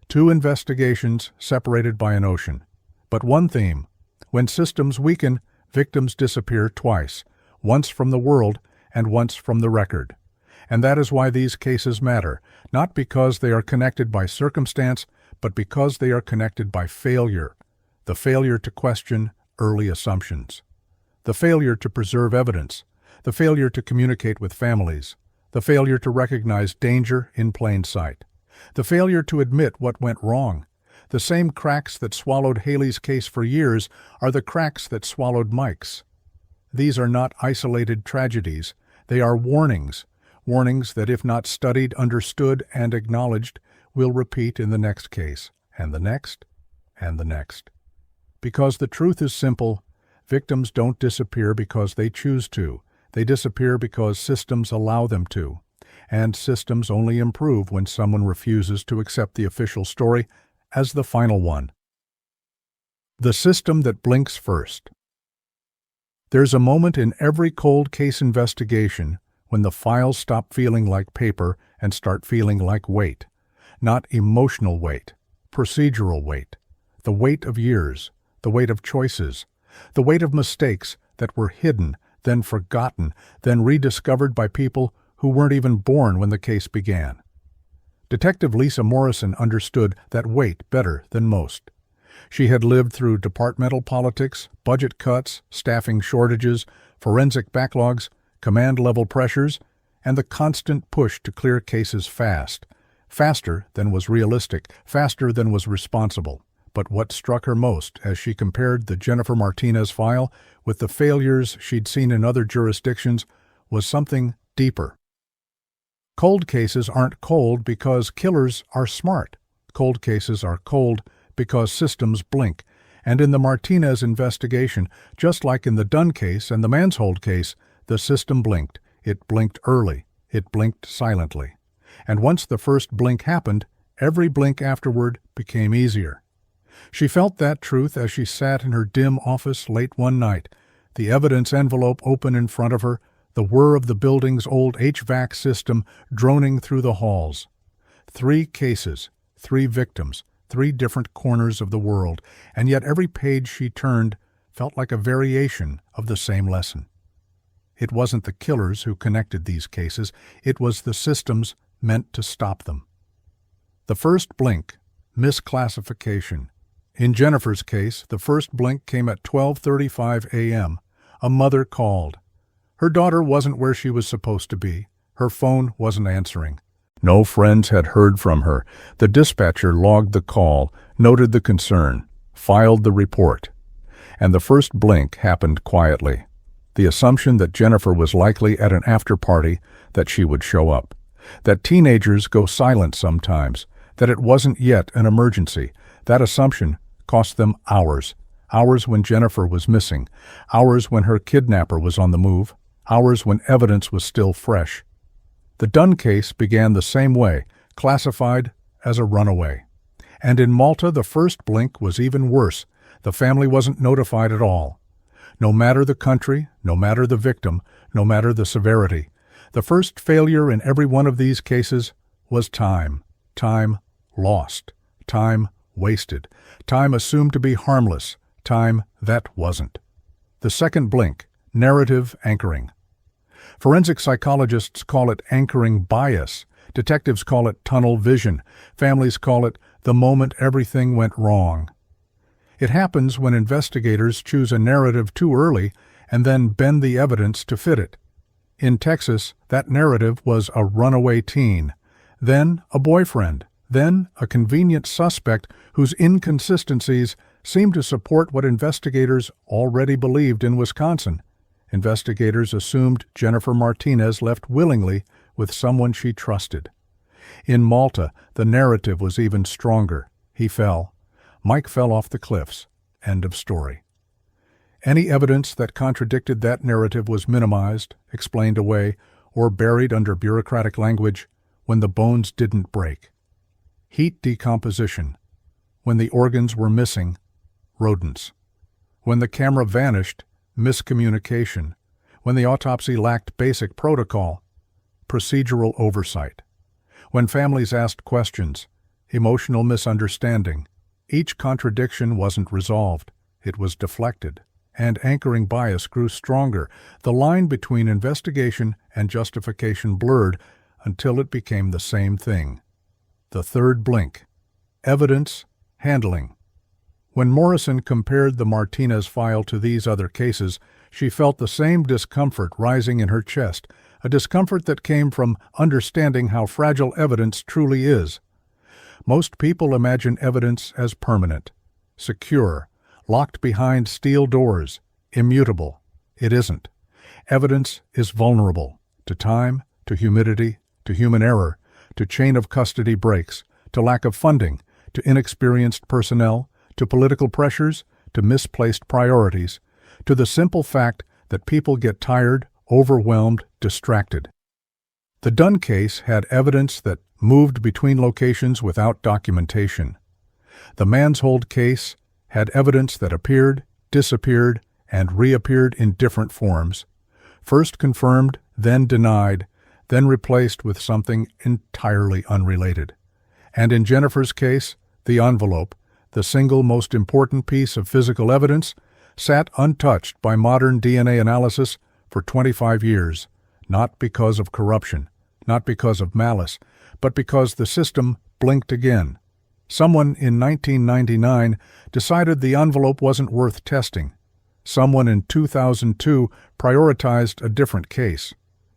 2 investigations separated by an ocean. But one theme: when systems weaken, victims disappear twice, once from the world and once from the record. And that is why these cases matter, not because they are connected by circumstance, but because they are connected by failure. The failure to question early assumptions. The failure to preserve evidence. The failure to communicate with families. The failure to recognize danger in plain sight. The failure to admit what went wrong. The same cracks that swallowed Haley's case for years are the cracks that swallowed Mike's. These are not isolated tragedies. They are warnings. Warnings that, if not studied, understood, and acknowledged, will repeat in the next case, and the next, and the next. Because the truth is simple: victims don't disappear because they choose to. They disappear because systems allow them to. And systems only improve when someone refuses to accept the official story as the final one. The system that blinks first. There's a moment in every cold case investigation when the files stop feeling like paper and start feeling like weight. Not emotional weight, procedural weight. The weight of years, the weight of choices, the weight of mistakes that were hidden, then forgotten, then rediscovered by people who weren't even born when the case began. Detective Lisa Morrison understood that weight better than most. She had lived through departmental politics, budget cuts, staffing shortages, forensic backlogs, command-level pressures, and the constant push to clear cases fast. Faster than was realistic, faster than was responsible. But what struck her most as she compared the Jennifer Martinez file with the failures she'd seen in other jurisdictions was something deeper. Cold cases aren't cold because killers are smart. Cold cases are cold because systems blink. And in the Martinez investigation, just like in the Dunn case and the Manshold case, the system blinked. It blinked early. It blinked silently. And once the first blink happened, every blink afterward became easier. She felt that truth as she sat in her dim office late one night, the evidence envelope open in front of her, the whir of the building's old HVAC system droning through the halls. 3 cases, 3 victims, 3 different corners of the world, and yet every page she turned felt like a variation of the same lesson. It wasn't the killers who connected these cases, it was the systems meant to stop them. The first blink, misclassification. In Jennifer's case, the first blink came at 12:35 a.m. A mother called. Her daughter wasn't where she was supposed to be. Her phone wasn't answering. No friends had heard from her. The dispatcher logged the call, noted the concern, filed the report. And the first blink happened quietly. The assumption that Jennifer was likely at an after-party, that she would show up. That teenagers go silent sometimes. That it wasn't yet an emergency. That assumption cost them hours. Hours when Jennifer was missing. Hours when her kidnapper was on the move. Hours when evidence was still fresh. The Dunn case began the same way, classified as a runaway. And in Malta, the first blink was even worse. The family wasn't notified at all. No matter the country, no matter the victim, no matter the severity, the first failure in every one of these cases was time. Time lost. Time wasted. Time assumed to be harmless. Time that wasn't. The second blink, narrative anchoring. Forensic psychologists call it anchoring bias. Detectives call it tunnel vision. Families call it the moment everything went wrong. It happens when investigators choose a narrative too early and then bend the evidence to fit it. In Texas, that narrative was a runaway teen, then a boyfriend, then a convenient suspect whose inconsistencies seemed to support what investigators already believed in Wisconsin. Investigators assumed Jennifer Martinez left willingly with someone she trusted. In Malta, the narrative was even stronger. He fell. Mike fell off the cliffs. End of story. Any evidence that contradicted that narrative was minimized, explained away, or buried under bureaucratic language when the bones didn't break. Heat decomposition. When the organs were missing, rodents. When the camera vanished, miscommunication. When the autopsy lacked basic protocol, procedural oversight. When families asked questions, emotional misunderstanding. Each contradiction wasn't resolved. It was deflected. And anchoring bias grew stronger. The line between investigation and justification blurred until it became the same thing. The third blink. Evidence handling. When Morrison compared the Martinez file to these other cases, she felt the same discomfort rising in her chest, a discomfort that came from understanding how fragile evidence truly is. Most people imagine evidence as permanent, secure, locked behind steel doors, immutable. It isn't. Evidence is vulnerable to time, to humidity, to human error, to chain of custody breaks, to lack of funding, to inexperienced personnel, to political pressures, to misplaced priorities, to the simple fact that people get tired, overwhelmed, distracted. The Dunn case had evidence that moved between locations without documentation. The Manshold case had evidence that appeared, disappeared, and reappeared in different forms, first confirmed, then denied, then replaced with something entirely unrelated. And in Jennifer's case, the envelope, the single most important piece of physical evidence, sat untouched by modern DNA analysis for 25 years, not because of corruption, not because of malice, but because the system blinked again. Someone in 1999 decided the envelope wasn't worth testing. Someone in 2002 prioritized a different case.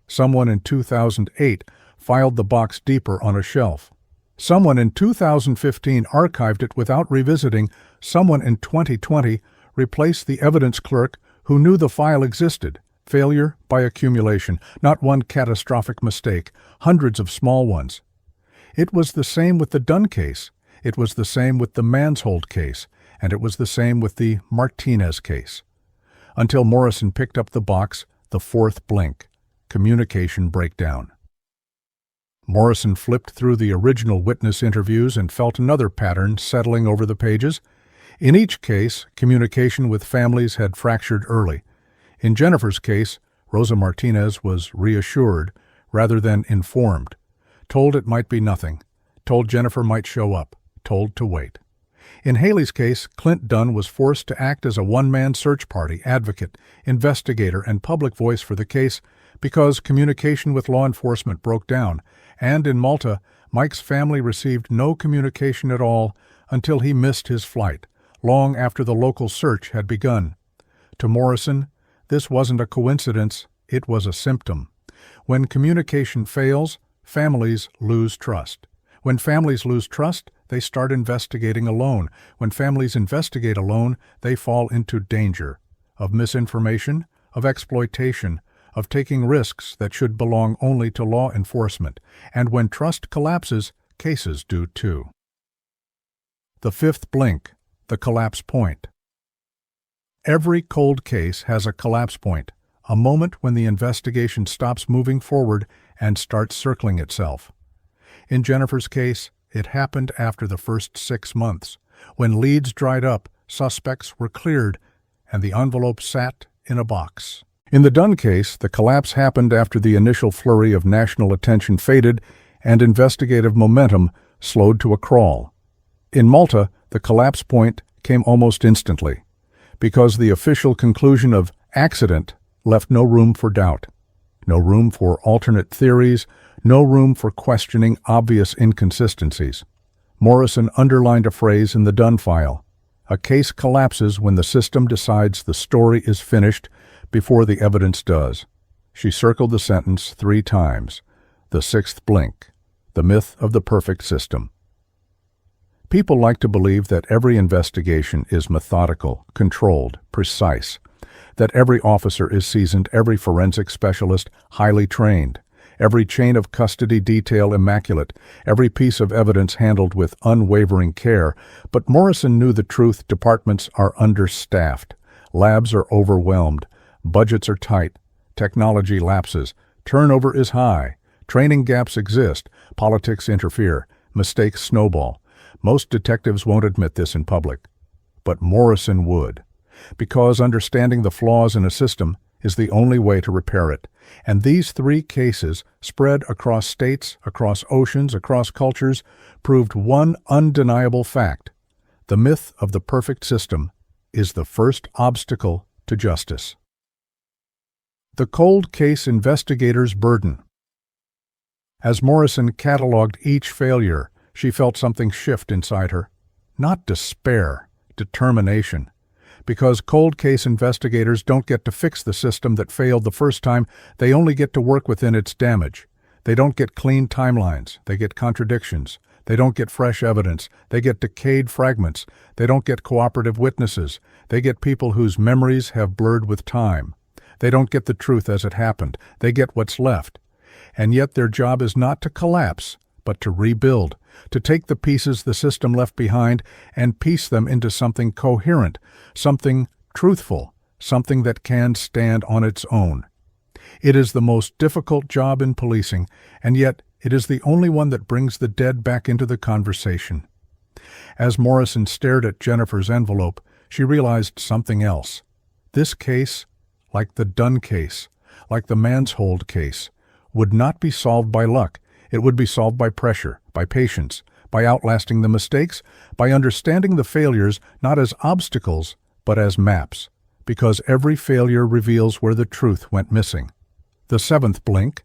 Someone in 2008 filed the box deeper on a shelf. Someone in 2015 archived it without revisiting. Someone in 2020 replaced the evidence clerk who knew the file existed. Failure by accumulation, not one catastrophic mistake, hundreds of small ones. It was the same with the Dunn case. It was the same with the Manshold case, and it was the same with the Martinez case. Until Morrison picked up the box, the fourth blink, communication breakdown. Morrison flipped through the original witness interviews and felt another pattern settling over the pages. In each case, communication with families had fractured early. In Jennifer's case, Rosa Martinez was reassured rather than informed, told it might be nothing, told Jennifer might show up, told to wait. In Haley's case, Clint Dunn was forced to act as a one-man search party, advocate, investigator, and public voice for the case because communication with law enforcement broke down, and in Malta, Mike's family received no communication at all until he missed his flight, long after the local search had begun. To Morrison, this wasn't a coincidence, it was a symptom. When communication fails, families lose trust. When families lose trust, they start investigating alone. When families investigate alone, they fall into danger of misinformation, of exploitation, of taking risks that should belong only to law enforcement. And when trust collapses, cases do too. The fifth blink, the collapse point. Every cold case has a collapse point, a moment when the investigation stops moving forward and starts circling itself. In Jennifer's case, it happened after the first 6 months, when leads dried up, suspects were cleared, and the envelope sat in a box. In the Dunn case, the collapse happened after the initial flurry of national attention faded and investigative momentum slowed to a crawl. In Malta, the collapse point came almost instantly, because the official conclusion of accident left no room for doubt, no room for alternate theories, no room for questioning obvious inconsistencies. Morrison underlined a phrase in the Dunn file. A case collapses when the system decides the story is finished before the evidence does. She circled the sentence 3 times. The sixth blink. The myth of the perfect system. People like to believe that every investigation is methodical, controlled, precise, that every officer is seasoned, every forensic specialist highly trained, every chain of custody detail immaculate, every piece of evidence handled with unwavering care. But Morrison knew the truth: departments are understaffed, labs are overwhelmed, budgets are tight, technology lapses, turnover is high, training gaps exist, politics interfere, mistakes snowball. Most detectives won't admit this in public, but Morrison would, because understanding the flaws in a system is the only way to repair it. And these 3 cases, spread across states, across oceans, across cultures, proved one undeniable fact: the myth of the perfect system is the first obstacle to justice. The cold case investigator's burden. As Morrison cataloged each failure, she felt something shift inside her. Not despair, determination. Because cold case investigators don't get to fix the system that failed the first time, they only get to work within its damage. They don't get clean timelines, they get contradictions. They don't get fresh evidence, they get decayed fragments. They don't get cooperative witnesses, they get people whose memories have blurred with time. They don't get the truth as it happened, they get what's left. And yet their job is not to collapse, but to rebuild, to take the pieces the system left behind and piece them into something coherent, something truthful, something that can stand on its own. It is the most difficult job in policing, and yet it is the only one that brings the dead back into the conversation. As Morrison stared at Jennifer's envelope, she realized something else. This case, like the Dunn case, like the Manshold case, would not be solved by luck. It would be solved by pressure, by patience, by outlasting the mistakes, by understanding the failures not as obstacles, but as maps, because every failure reveals where the truth went missing. The 7th blink: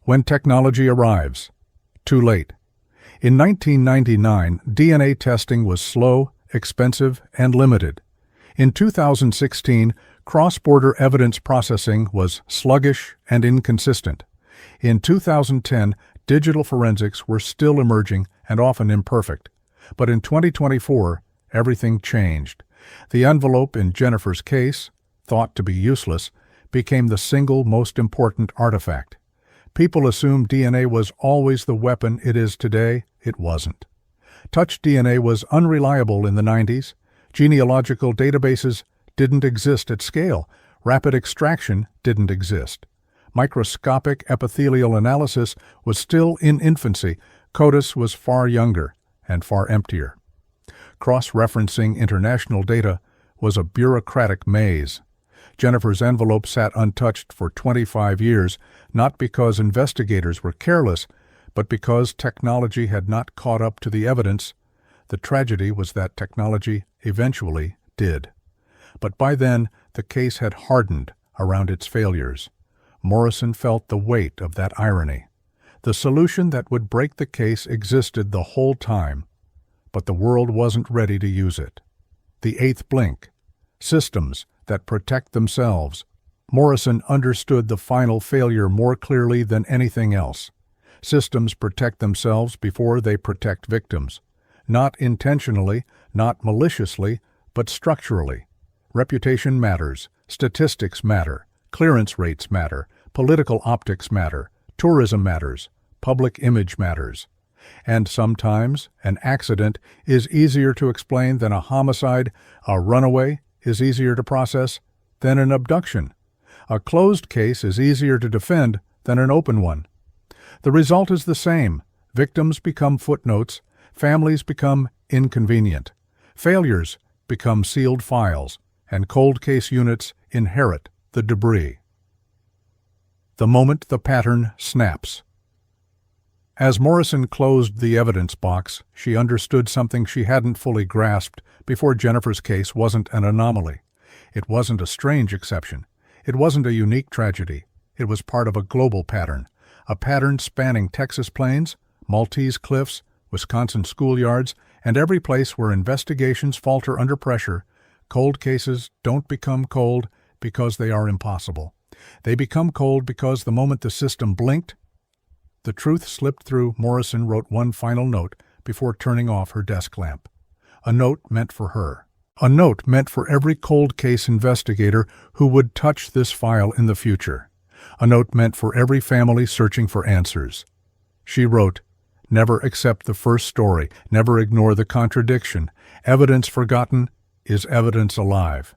when technology arrives. Too late. In 1999, DNA testing was slow, expensive, and limited. In 2016, cross-border evidence processing was sluggish and inconsistent. In 2010, digital forensics were still emerging and often imperfect. But in 2024, everything changed. The envelope in Jennifer's case, thought to be useless, became the single most important artifact. People assumed DNA was always the weapon it is today. It wasn't. Touch DNA was unreliable in the 90s. Genealogical databases didn't exist at scale. Rapid extraction didn't exist. Microscopic epithelial analysis was still in infancy. CODIS was far younger and far emptier. Cross-referencing international data was a bureaucratic maze. Jennifer's envelope sat untouched for 25 years, not because investigators were careless, but because technology had not caught up to the evidence. The tragedy was that technology eventually did. But by then, the case had hardened around its failures. Morrison felt the weight of that irony. The solution that would break the case existed the whole time, but the world wasn't ready to use it. The 8th blink: systems that protect themselves. Morrison understood the final failure more clearly than anything else. Systems protect themselves before they protect victims. Not intentionally, not maliciously, but structurally. Reputation matters, statistics matter, clearance rates matter, political optics matter, tourism matters, public image matters. And sometimes an accident is easier to explain than a homicide, a runaway is easier to process than an abduction. A closed case is easier to defend than an open one. The result is the same. Victims become footnotes, families become inconvenient, failures become sealed files, and cold case units inherit the debris. The moment the pattern snaps. As Morrison closed the evidence box, she understood something she hadn't fully grasped before. Jennifer's case wasn't an anomaly. It wasn't a strange exception. It wasn't a unique tragedy. It was part of a global pattern, a pattern spanning Texas plains, Maltese cliffs, Wisconsin schoolyards, and every place where investigations falter under pressure. Cold cases don't become cold because they are impossible. They become cold because the moment the system blinked, the truth slipped through. Morrison wrote one final note before turning off her desk lamp. A note meant for her. A note meant for every cold case investigator who would touch this file in the future. a note meant for every family searching for answers. She wrote, "Never accept the first story, never ignore the contradiction. Evidence forgotten is evidence alive."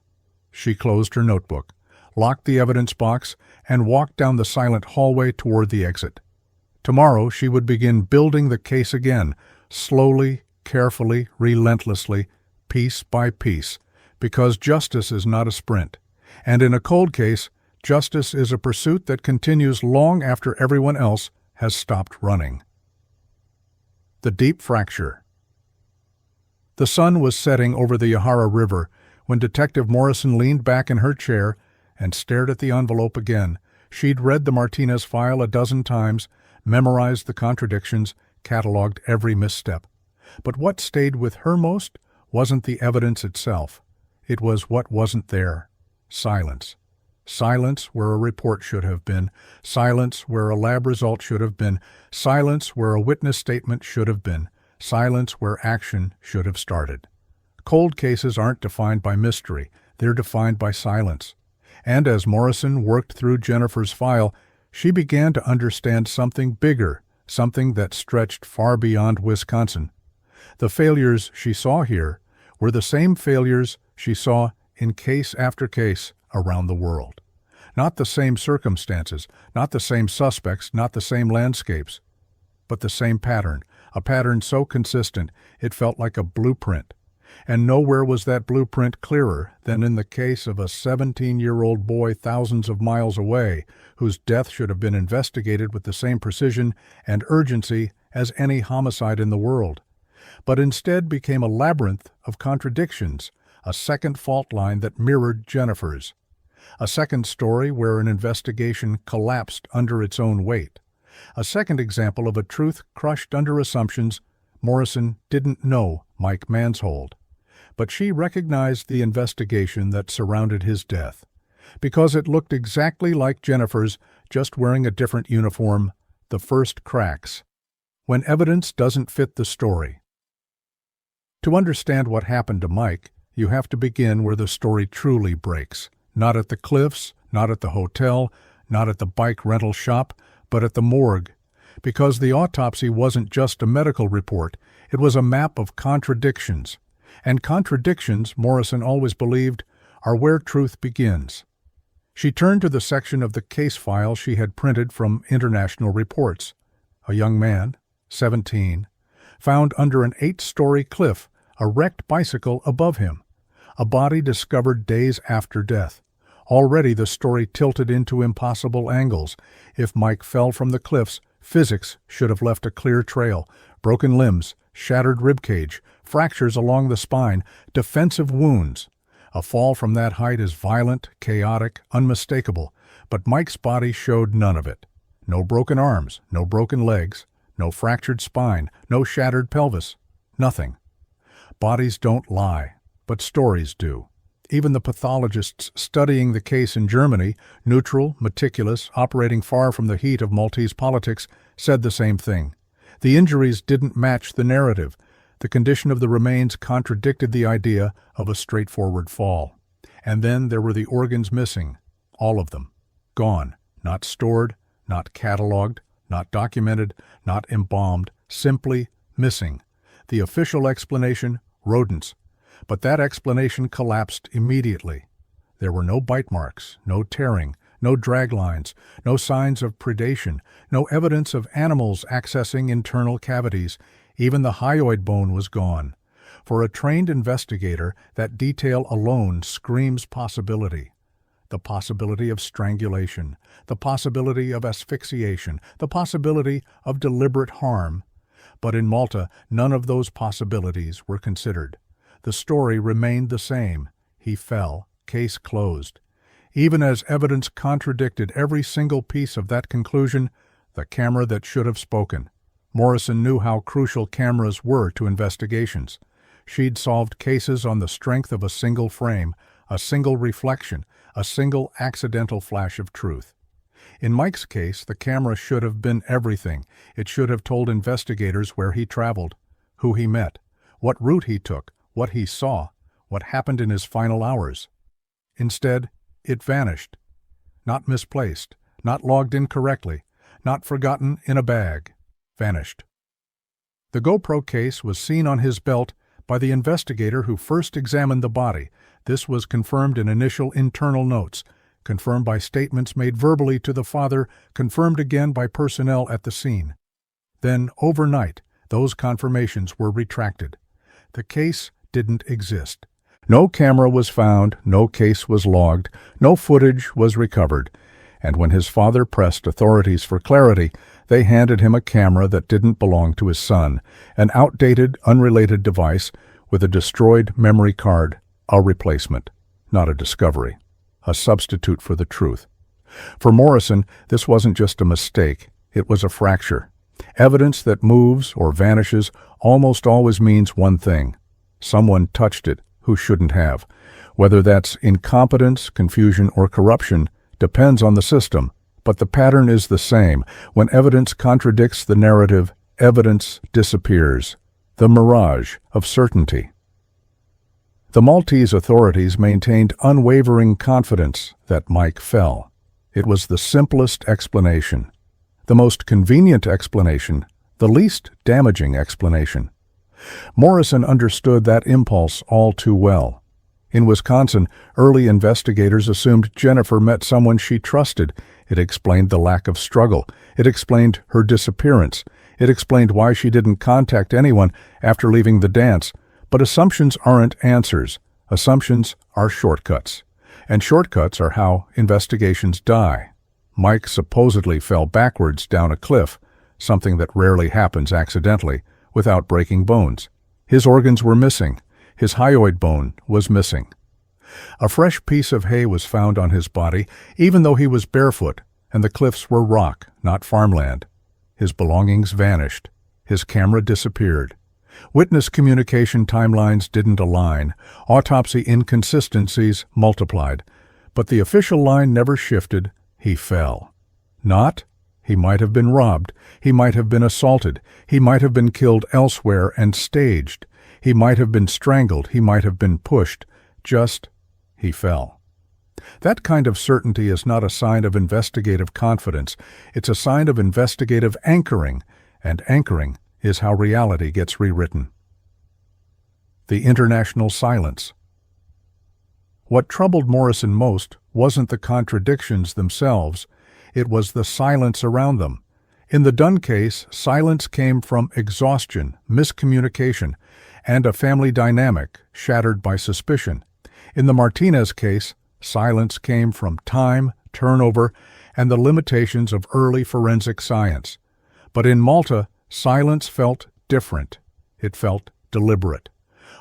She closed her notebook, locked the evidence box, and walked down the silent hallway toward the exit. Tomorrow she would begin building the case again, slowly, carefully, relentlessly, piece by piece, because justice is not a sprint. And in a cold case, justice is a pursuit that continues long after everyone else has stopped running. The deep fracture. The sun was setting over the Yahara River when Detective Morrison leaned back in her chair and stared at the envelope again. She'd read the Martinez file a dozen times, memorized the contradictions, cataloged every misstep. But what stayed with her most wasn't the evidence itself. It was what wasn't there. Silence. Silence where a report should have been. Silence where a lab result should have been. Silence where a witness statement should have been. Silence where action should have started. Cold cases aren't defined by mystery. They're defined by silence. And as Morrison worked through Jennifer's file, she began to understand something bigger, something that stretched far beyond Wisconsin. The failures she saw here were the same failures she saw in case after case around the world. Not the same circumstances, not the same suspects, not the same landscapes, but the same pattern, a pattern so consistent it felt like a blueprint. And nowhere was that blueprint clearer than in the case of a 17-year-old boy thousands of miles away, whose death should have been investigated with the same precision and urgency as any homicide in the world, but instead became a labyrinth of contradictions, a second fault line that mirrored Jennifer's, a second story where an investigation collapsed under its own weight, a second example of a truth crushed under assumptions. Morrison didn't know Mike Manshold, but she recognized the investigation that surrounded his death, because it looked exactly like Jennifer's, just wearing a different uniform. The first cracks. When evidence doesn't fit the story. To understand what happened to Mike, you have to begin where the story truly breaks. Not at the cliffs, not at the hotel, not at the bike rental shop, but at the morgue. Because the autopsy wasn't just a medical report, it was a map of contradictions. And contradictions, Morrison always believed, are where truth begins. She turned to the section of the case file she had printed from international reports. A young man, 17, found under an 8-story cliff, a wrecked bicycle above him. A body discovered days after death. Already the story tilted into impossible angles. If Mike fell from the cliffs, physics should have left a clear trail. Broken limbs, shattered ribcage, fractures along the spine, defensive wounds. A fall from that height is violent, chaotic, unmistakable, but Mike's body showed none of it. No broken arms, no broken legs, no fractured spine, no shattered pelvis. Nothing. Bodies don't lie, but stories do. Even the pathologists studying the case in Germany, neutral, meticulous, operating far from the heat of Maltese politics, said the same thing. The injuries didn't match the narrative. The condition of the remains contradicted the idea of a straightforward fall. And then there were the organs missing, all of them. Gone, not stored, not cataloged, not documented, not embalmed, simply missing. The official explanation, rodents. But that explanation collapsed immediately. There were no bite marks, no tearing, no drag lines, no signs of predation, no evidence of animals accessing internal cavities. Even the hyoid bone was gone. For a trained investigator, that detail alone screams possibility. The possibility of strangulation, the possibility of asphyxiation, the possibility of deliberate harm. But in Malta, none of those possibilities were considered. The story remained the same. He fell. Case closed. Even as evidence contradicted every single piece of that conclusion, the camera that should have spoken. Morrison knew how crucial cameras were to investigations. She'd solved cases on the strength of a single frame, a single reflection, a single accidental flash of truth. In Mike's case, the camera should have been everything. It should have told investigators where he traveled, who he met, what route he took, what he saw, what happened in his final hours. Instead, it vanished. Not misplaced, not logged incorrectly, not forgotten in a bag. Vanished. The GoPro case was seen on his belt by the investigator who first examined the body. This was confirmed in initial internal notes, confirmed by statements made verbally to the father, confirmed again by personnel at the scene. Then, overnight, those confirmations were retracted. The case didn't exist. No camera was found, no case was logged, no footage was recovered, and when his father pressed authorities for clarity, they handed him a camera that didn't belong to his son, an outdated, unrelated device with a destroyed memory card, a replacement, not a discovery, a substitute for the truth. For Morrison, this wasn't just a mistake, it was a fracture. Evidence that moves or vanishes almost always means one thing: someone touched it who shouldn't have. Whether that's incompetence, confusion, or corruption depends on the system, but the pattern is the same. When evidence contradicts the narrative, evidence disappears. The mirage of certainty. The Maltese authorities maintained unwavering confidence that Mike fell. It was the simplest explanation, the most convenient explanation, the least damaging explanation. Morrison understood that impulse all too well. In Wisconsin, early investigators assumed Jennifer met someone she trusted. It explained the lack of struggle. It explained her disappearance. It explained why she didn't contact anyone after leaving the dance. But assumptions aren't answers. Assumptions are shortcuts. And shortcuts are how investigations die. Mike supposedly fell backwards down a cliff, something that rarely happens accidentally, without breaking bones. His organs were missing. His hyoid bone was missing. A fresh piece of hay was found on his body, even though he was barefoot, and the cliffs were rock, not farmland. His belongings vanished. His camera disappeared. Witness communication timelines didn't align. Autopsy inconsistencies multiplied. But the official line never shifted. He fell. Not, he might have been robbed. He might have been assaulted. He might have been killed elsewhere and staged. He might have been strangled. He might have been pushed. Just, he fell. That kind of certainty is not a sign of investigative confidence. It's a sign of investigative anchoring, and anchoring is how reality gets rewritten. The international silence. What troubled Morrison most wasn't the contradictions themselves, it was the silence around them. In the Dunn case, silence came from exhaustion, miscommunication, and a family dynamic shattered by suspicion. In the Martinez case, silence came from time, turnover, and the limitations of early forensic science. But in Malta, silence felt different. It felt deliberate.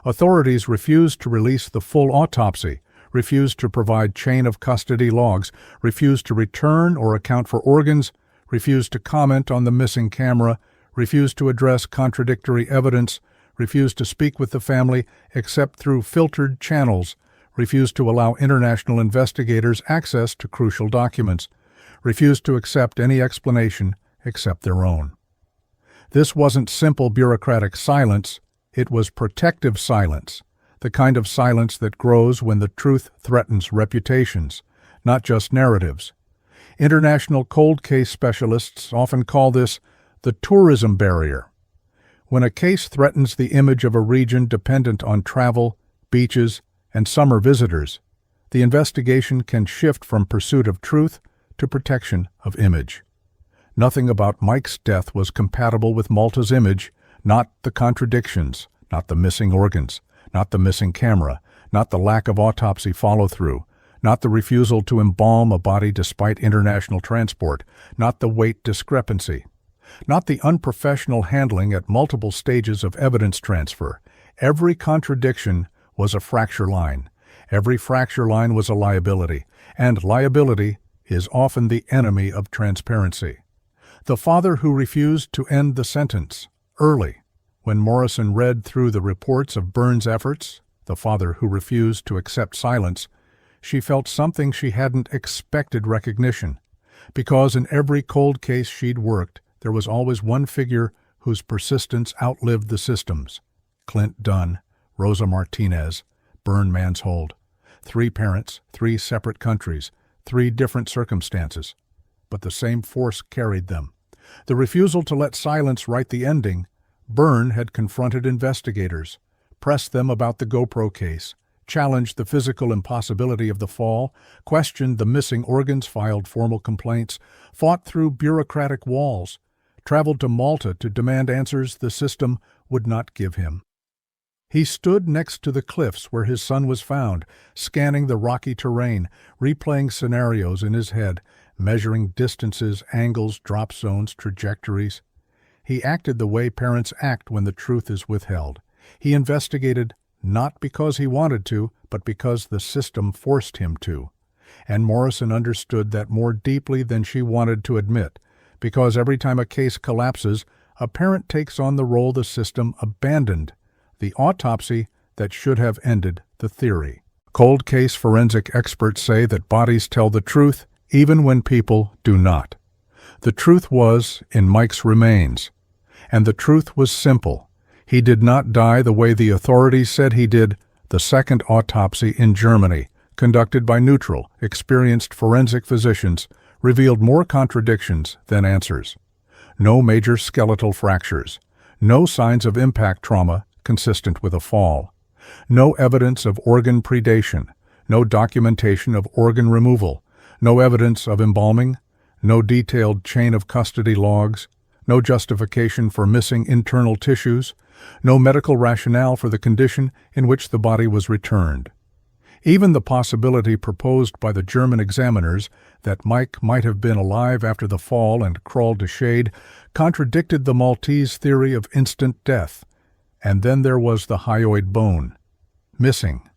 Authorities refused to release the full autopsy, refused to provide chain of custody logs, refused to return or account for organs, refused to comment on the missing camera, refused to address contradictory evidence, refused to speak with the family except through filtered channels, refused to allow international investigators access to crucial documents, refused to accept any explanation except their own. This wasn't simple bureaucratic silence, it was protective silence, the kind of silence that grows when the truth threatens reputations, not just narratives. International cold case specialists often call this the tourism barrier. When a case threatens the image of a region dependent on travel, beaches, and summer visitors, the investigation can shift from pursuit of truth to protection of image. Nothing about Mike's death was compatible with Malta's image, not the contradictions, not the missing organs, not the missing camera, not the lack of autopsy follow-through, not the refusal to embalm a body despite international transport, not the weight discrepancy, not the unprofessional handling at multiple stages of evidence transfer. Every contradiction was a fracture line. Every fracture line was a liability, and liability is often the enemy of transparency. The father who refused to end the sentence early. When Morrison read through the reports of Burns' efforts, the father who refused to accept silence, she felt something she hadn't expected recognition. Because in every cold case she'd worked, there was always one figure whose persistence outlived the systems. Clint Dunn, Rosa Martinez, Mike Manshold. 3 parents, 3 separate countries, 3 different circumstances. but the same force carried them. The refusal to let silence write the ending. Byrne had confronted investigators, pressed them about the GoPro case, challenged the physical impossibility of the fall, questioned the missing organs, filed formal complaints, fought through bureaucratic walls, traveled to Malta to demand answers the system would not give him. He stood next to the cliffs where his son was found, scanning the rocky terrain, replaying scenarios in his head, measuring distances, angles, drop zones, trajectories. He acted the way parents act when the truth is withheld. He investigated not because he wanted to, but because the system forced him to. And Morrison understood that more deeply than she wanted to admit, because every time a case collapses, a parent takes on the role the system abandoned, the autopsy that should have ended the theory. Cold case forensic experts say that bodies tell the truth even when people do not. The truth was in Mike's remains, and the truth was simple. He did not die the way the authorities said he did. The second autopsy in Germany, conducted by neutral, experienced forensic physicians, revealed more contradictions than answers. No major skeletal fractures, no signs of impact trauma consistent with a fall, no evidence of organ predation, no documentation of organ removal, no evidence of embalming, no detailed chain of custody logs, no justification for missing internal tissues, no medical rationale for the condition in which the body was returned. Even the possibility proposed by the German examiners that Mike might have been alive after the fall and crawled to shade contradicted the Maltese theory of instant death. And then there was the hyoid bone. Missing.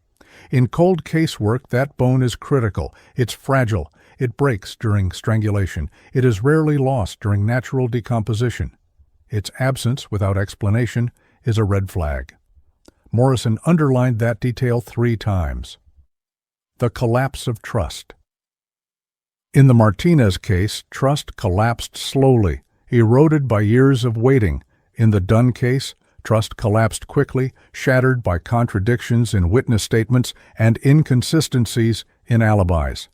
In cold casework, that bone is critical. It's fragile. It breaks during strangulation. It is rarely lost during natural decomposition. Its absence, without explanation, is a red flag. Morrison underlined that detail 3 times. The collapse of trust. In the Martinez case, trust collapsed slowly, eroded by years of waiting. In the Dunn case, trust collapsed quickly, shattered by contradictions in witness statements and inconsistencies in alibis.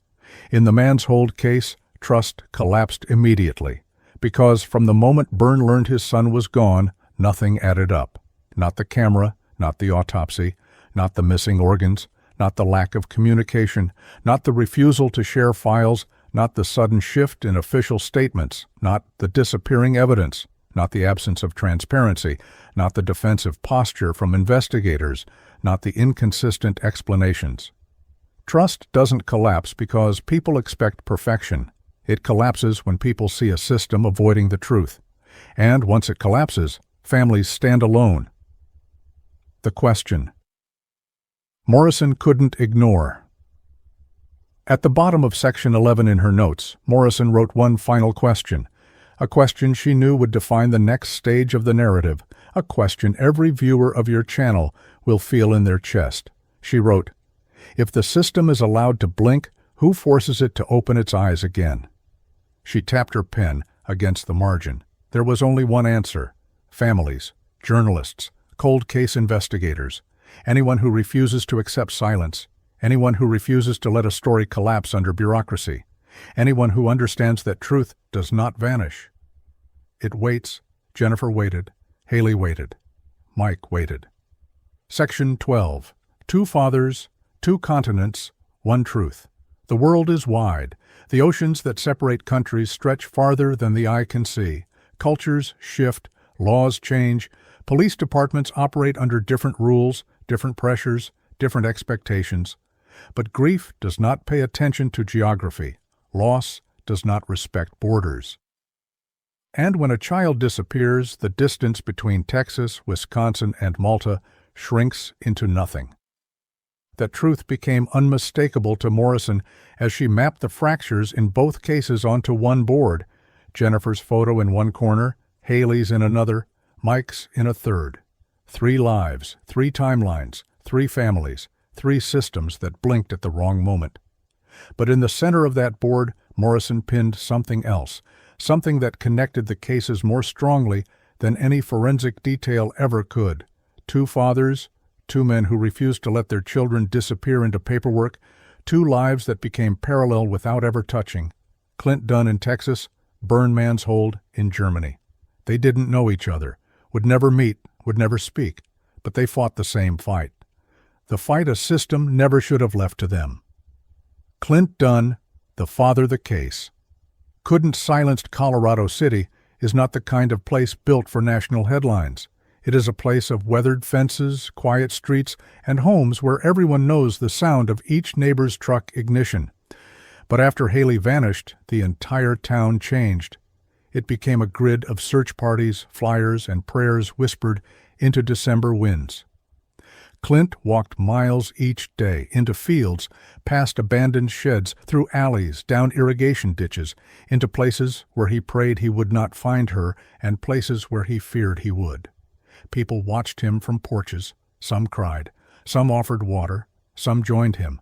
In the Manshold case, trust collapsed immediately, because from the moment Byrne learned his son was gone, nothing added up. Not the camera, not the autopsy, not the missing organs, not the lack of communication, not the refusal to share files, not the sudden shift in official statements, not the disappearing evidence, not the absence of transparency, not the defensive posture from investigators, not the inconsistent explanations. Trust doesn't collapse because people expect perfection. It collapses when people see a system avoiding the truth. And once it collapses, families stand alone. The question. Morrison couldn't ignore. At the bottom of section 11 in her notes, Morrison wrote one final question, a question she knew would define the next stage of the narrative, a question every viewer of your channel will feel in their chest. She wrote, "If the system is allowed to blink, who forces it to open its eyes again?" She tapped her pen against the margin. There was only one answer. Families, journalists, cold case investigators, anyone who refuses to accept silence, anyone who refuses to let a story collapse under bureaucracy, anyone who understands that truth does not vanish. It waits. Jennifer waited. Haley waited. Mike waited. Section 12. 2 fathers, 2 continents, 1 truth. The world is wide. The oceans that separate countries stretch farther than the eye can see. Cultures shift, laws change, police departments operate under different rules, different pressures, different expectations. But grief does not pay attention to geography. Loss does not respect borders. And when a child disappears, the distance between Texas, Wisconsin, and Malta shrinks into nothing. That truth became unmistakable to Morrison as she mapped the fractures in both cases onto one board, Jennifer's photo in one corner, Haley's in another, Mike's in a third. 3 lives, 3 timelines, 3 families, 3 systems that blinked at the wrong moment. But in the center of that board, Morrison pinned something else, something that connected the cases more strongly than any forensic detail ever could. 2 fathers, 2 men who refused to let their children disappear into paperwork, 2 lives that became parallel without ever touching. Clint Dunn in Texas, Mike Manshold in Germany. They didn't know each other, would never meet, would never speak, but they fought the same fight. The fight a system never should have left to them. Clint Dunn, the father the case. Couldn't silenced Colorado City is not the kind of place built for national headlines. It is a place of weathered fences, quiet streets, and homes where everyone knows the sound of each neighbor's truck ignition. But after Haley vanished, the entire town changed. It became a grid of search parties, flyers, and prayers whispered into December winds. Clint walked miles each day, into fields, past abandoned sheds, through alleys, down irrigation ditches, into places where he prayed he would not find her and places where he feared he would. People watched him from porches. Some cried. Some offered water. Some joined him.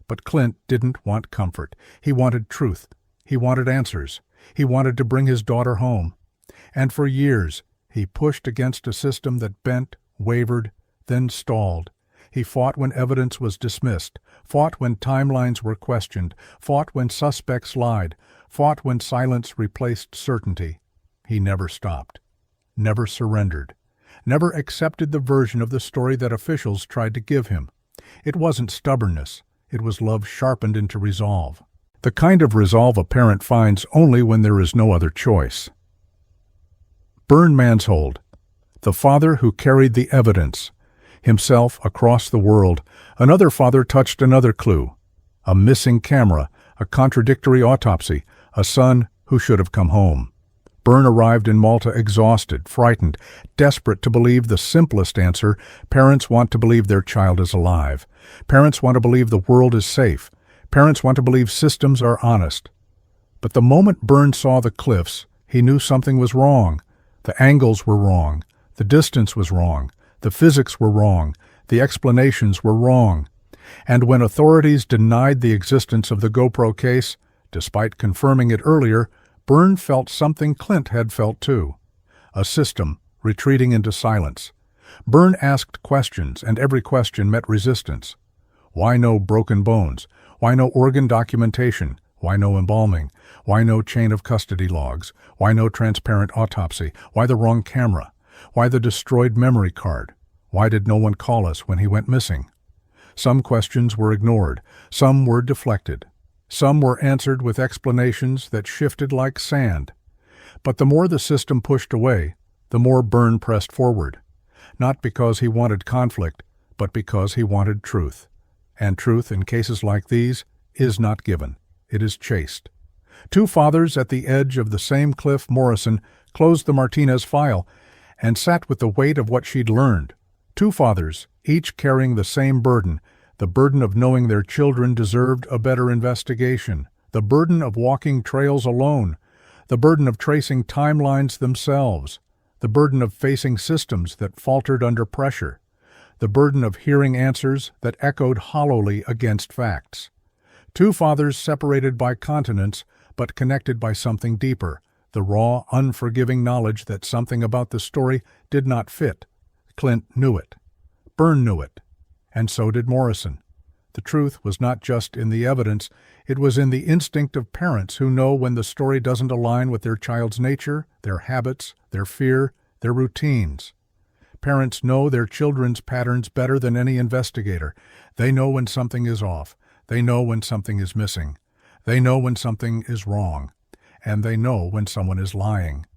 But Clint didn't want comfort. He wanted truth. He wanted answers. He wanted to bring his daughter home. And for years, he pushed against a system that bent, wavered, then stalled. He fought when evidence was dismissed, fought when timelines were questioned, fought when suspects lied, fought when silence replaced certainty. He never stopped, never surrendered, never accepted the version of the story that officials tried to give him. It wasn't stubbornness. It was love sharpened into resolve. The kind of resolve a parent finds only when there is no other choice. Mike Manshold, the father who carried the evidence, himself across the world. Another father touched another clue. A missing camera, a contradictory autopsy, a son who should have come home. Mike arrived in Malta exhausted, frightened, desperate to believe the simplest answer. Parents want to believe their child is alive. Parents want to believe the world is safe. Parents want to believe systems are honest. But the moment Mike saw the cliffs, he knew something was wrong. The angles were wrong. The distance was wrong. The physics were wrong. The explanations were wrong. And when authorities denied the existence of the GoPro case, despite confirming it earlier, Mike felt something Clint had felt too. A system retreating into silence. Mike asked questions, and every question met resistance. Why no broken bones? Why no organ documentation? Why no embalming? Why no chain of custody logs? Why no transparent autopsy? Why the wrong camera? Why the destroyed memory card? Why did no one call us when he went missing? Some questions were ignored. Some were deflected. Some were answered with explanations that shifted like sand. But the more the system pushed away, the more Mike pressed forward. Not because he wanted conflict, but because he wanted truth. And truth in cases like these is not given. It is chased. Two fathers at the edge of the same cliff, Morrison, closed the Martinez file and sat with the weight of what she'd learned. Two fathers, each carrying the same burden, the burden of knowing their children deserved a better investigation, the burden of walking trails alone, the burden of tracing timelines themselves, the burden of facing systems that faltered under pressure, the burden of hearing answers that echoed hollowly against facts. Two fathers separated by continents, but connected by something deeper, the raw, unforgiving knowledge that something about the story did not fit. Clint knew it. Mike knew it. And so did Morrison. The truth was not just in the evidence, it was in the instinct of parents who know when the story doesn't align with their child's nature, their habits, their fear, their routines. Parents know their children's patterns better than any investigator. They know when something is off. They know when something is missing. They know when something is wrong. And they know when someone is lying.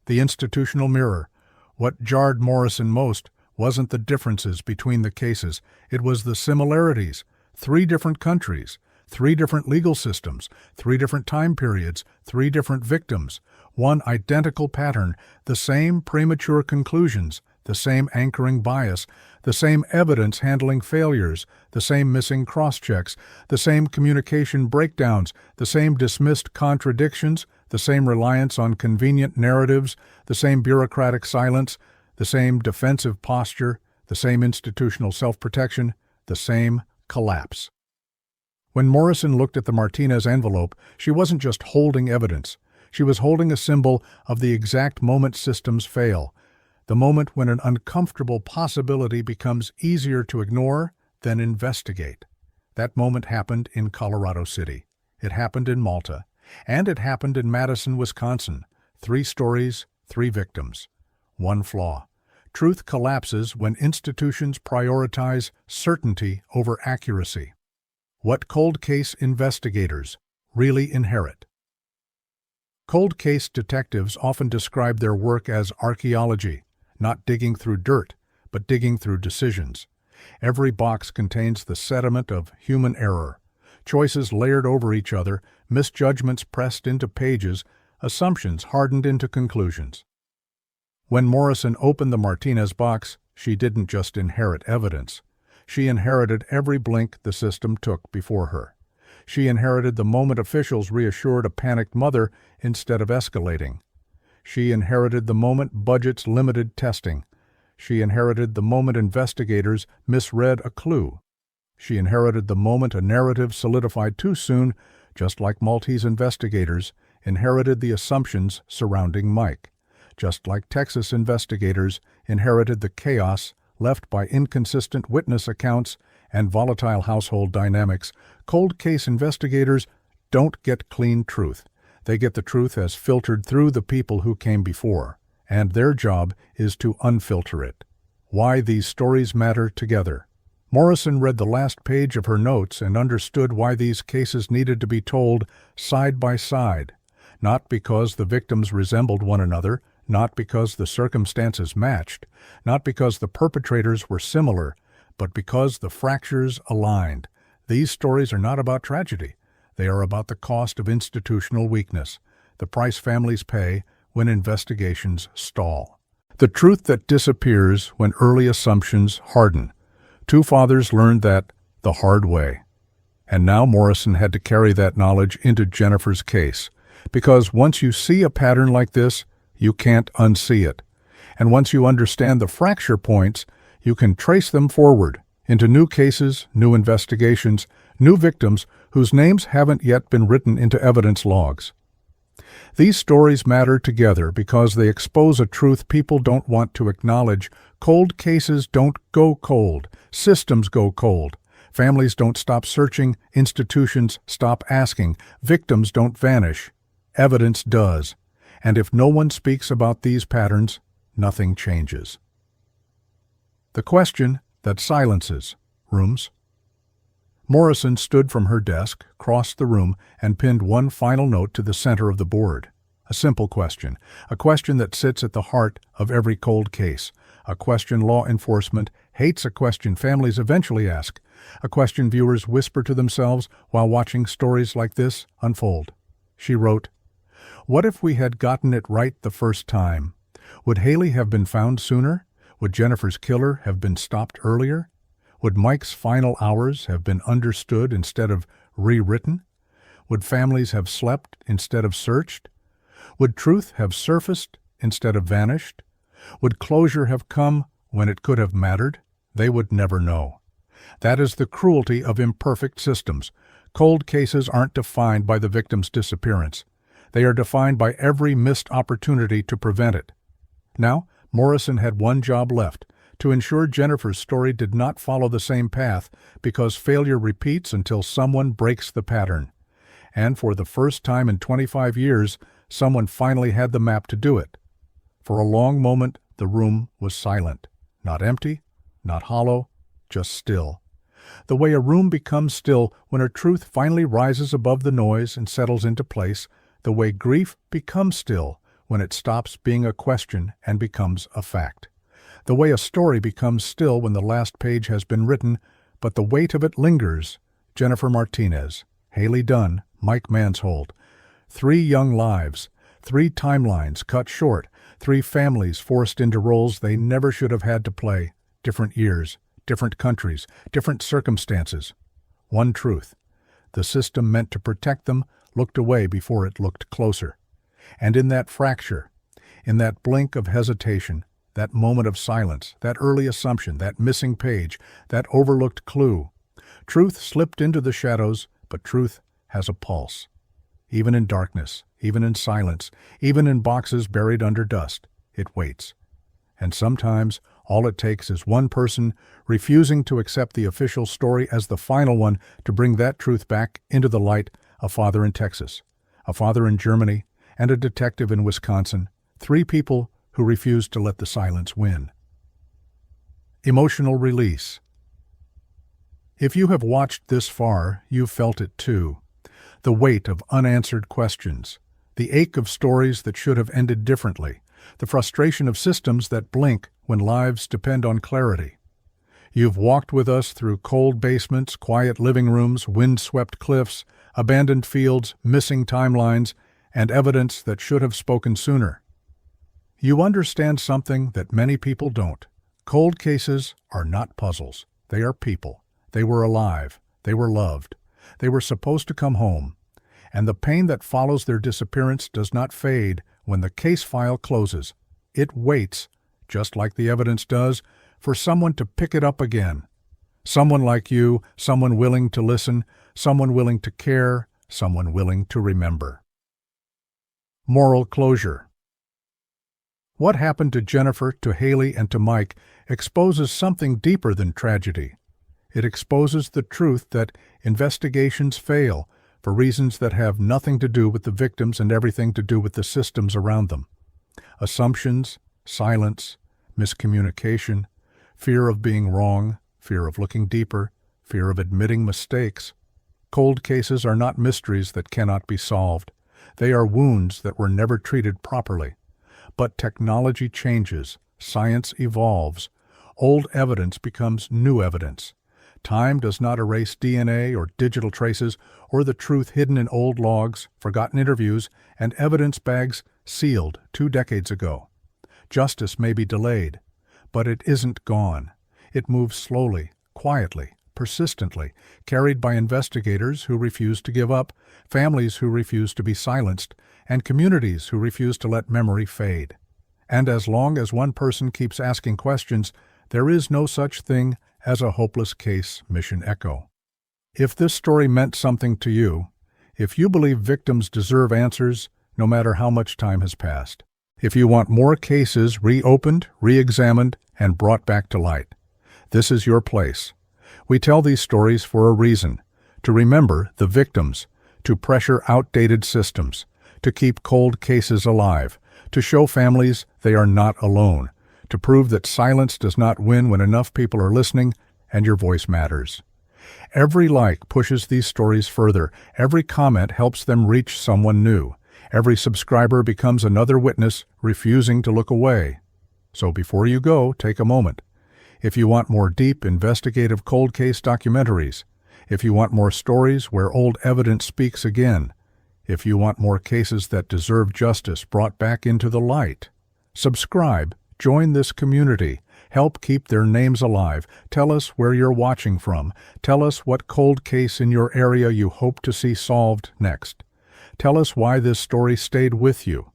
The institutional mirror. What jarred Morrison most wasn't the differences between the cases. It was the similarities. 3 different countries, 3 different legal systems, 3 different time periods, 3 different victims, one identical pattern, the same premature conclusions, the same anchoring bias, the same evidence handling failures, the same missing cross-checks, the same communication breakdowns, the same dismissed contradictions, the same reliance on convenient narratives, the same bureaucratic silence, the same defensive posture, the same institutional self-protection, the same collapse. When Morrison looked at the Martinez envelope, she wasn't just holding evidence. She was holding a symbol of the exact moment systems fail, the moment when an uncomfortable possibility becomes easier to ignore than investigate. That moment happened in Colorado City. It happened in Malta. And it happened in Madison, Wisconsin. 3 stories, 3 victims. One flaw. Truth collapses when institutions prioritize certainty over accuracy. What cold case investigators really inherit. Cold case detectives often describe their work as archaeology, not digging through dirt, but digging through decisions. Every box contains the sediment of human error, choices layered over each other, misjudgments pressed into pages, assumptions hardened into conclusions. When Morrison opened the Martinez box, she didn't just inherit evidence. She inherited every blink the system took before her. She inherited the moment officials reassured a panicked mother instead of escalating. She inherited the moment budgets limited testing. She inherited the moment investigators misread a clue. She inherited the moment a narrative solidified too soon, just like Maltese investigators inherited the assumptions surrounding Mike. Just like Texas investigators inherited the chaos left by inconsistent witness accounts and volatile household dynamics, cold case investigators don't get clean truth. They get the truth as filtered through the people who came before, and their job is to unfilter it. Why these stories matter together. Morrison read the last page of her notes and understood why these cases needed to be told side by side, not because the victims resembled one another, not because the circumstances matched, not because the perpetrators were similar, but because the fractures aligned. These stories are not about tragedy. They are about the cost of institutional weakness, the price families pay when investigations stall. The truth that disappears when early assumptions harden. 2 fathers learned that the hard way. And now Morrison had to carry that knowledge into Jennifer's case, because once you see a pattern like this, you can't unsee it. And once you understand the fracture points, you can trace them forward into new cases, new investigations, new victims whose names haven't yet been written into evidence logs. These stories matter together because they expose a truth people don't want to acknowledge. Cold cases don't go cold. Systems go cold. Families don't stop searching. Institutions stop asking. Victims don't vanish. Evidence does. And if no one speaks about these patterns, nothing changes. The question that silences rooms. Morrison stood from her desk, crossed the room, and pinned one final note to the center of the board. A simple question, a question that sits at the heart of every cold case, a question law enforcement hates, a question families eventually ask, a question viewers whisper to themselves while watching stories like this unfold. She wrote, "What if we had gotten it right the first time? Would Haley have been found sooner? Would Jennifer's killer have been stopped earlier? Would Mike's final hours have been understood instead of rewritten? Would families have slept instead of searched? Would truth have surfaced instead of vanished? Would closure have come when it could have mattered? They would never know. That is the cruelty of imperfect systems. Cold cases aren't defined by the victim's disappearance. They are defined by every missed opportunity to prevent it. Now, Morrison had one job left, to ensure Jennifer's story did not follow the same path, because failure repeats until someone breaks the pattern. And for the first time in 25 years, someone finally had the map to do it. For a long moment, the room was silent. Not empty, not hollow, just still. The way a room becomes still when a truth finally rises above the noise and settles into place, the way grief becomes still when it stops being a question and becomes a fact. The way a story becomes still when the last page has been written, but the weight of it lingers. Jennifer Martinez, Haley Dunn, Mike Manshold. 3 young lives, 3 timelines cut short, 3 families forced into roles they never should have had to play. Different years, different countries, different circumstances. One truth. The system meant to protect them looked away before it looked closer. And in that fracture, in that blink of hesitation, that moment of silence, that early assumption, that missing page, that overlooked clue, truth slipped into the shadows, but truth has a pulse. Even in darkness, even in silence, even in boxes buried under dust, it waits. And sometimes all it takes is one person refusing to accept the official story as the final one to bring that truth back into the light. A father in Texas, a father in Germany, and a detective in Wisconsin, 3 people who refused to let the silence win. Emotional release. If you have watched this far, you've felt it too. The weight of unanswered questions, the ache of stories that should have ended differently, the frustration of systems that blink when lives depend on clarity. You've walked with us through cold basements, quiet living rooms, wind-swept cliffs, abandoned fields, missing timelines, and evidence that should have spoken sooner. You understand something that many people don't. Cold cases are not puzzles. They are people. They were alive. They were loved. They were supposed to come home. And the pain that follows their disappearance does not fade when the case file closes. It waits, just like the evidence does, for someone to pick it up again. Someone like you, someone willing to listen, someone willing to care, someone willing to remember. Moral closure. What happened to Jennifer, to Haley, and to Mike exposes something deeper than tragedy. It exposes the truth that investigations fail for reasons that have nothing to do with the victims and everything to do with the systems around them. Assumptions, silence, miscommunication, fear of being wrong, fear of looking deeper, fear of admitting mistakes. Cold cases are not mysteries that cannot be solved. They are wounds that were never treated properly. But technology changes, science evolves, old evidence becomes new evidence. Time does not erase DNA or digital traces or the truth hidden in old logs, forgotten interviews, and evidence bags sealed 2 decades ago. Justice may be delayed, but it isn't gone. It moves slowly, quietly, persistently, carried by investigators who refuse to give up, families who refuse to be silenced, and communities who refuse to let memory fade. And as long as one person keeps asking questions, there is no such thing as a hopeless case mission echo. If this story meant something to you, if you believe victims deserve answers, no matter how much time has passed, if you want more cases reopened, re-examined, and brought back to light, this is your place. We tell these stories for a reason: to remember the victims, to pressure outdated systems, to keep cold cases alive, to show families they are not alone, to prove that silence does not win when enough people are listening and your voice matters. Every like pushes these stories further. Every comment helps them reach someone new. Every subscriber becomes another witness refusing to look away. So before you go, take a moment. If you want more deep, investigative cold case documentaries, if you want more stories where old evidence speaks again, if you want more cases that deserve justice brought back into the light, subscribe, join this community, help keep their names alive, tell us where you're watching from, tell us what cold case in your area you hope to see solved next. Tell us why this story stayed with you.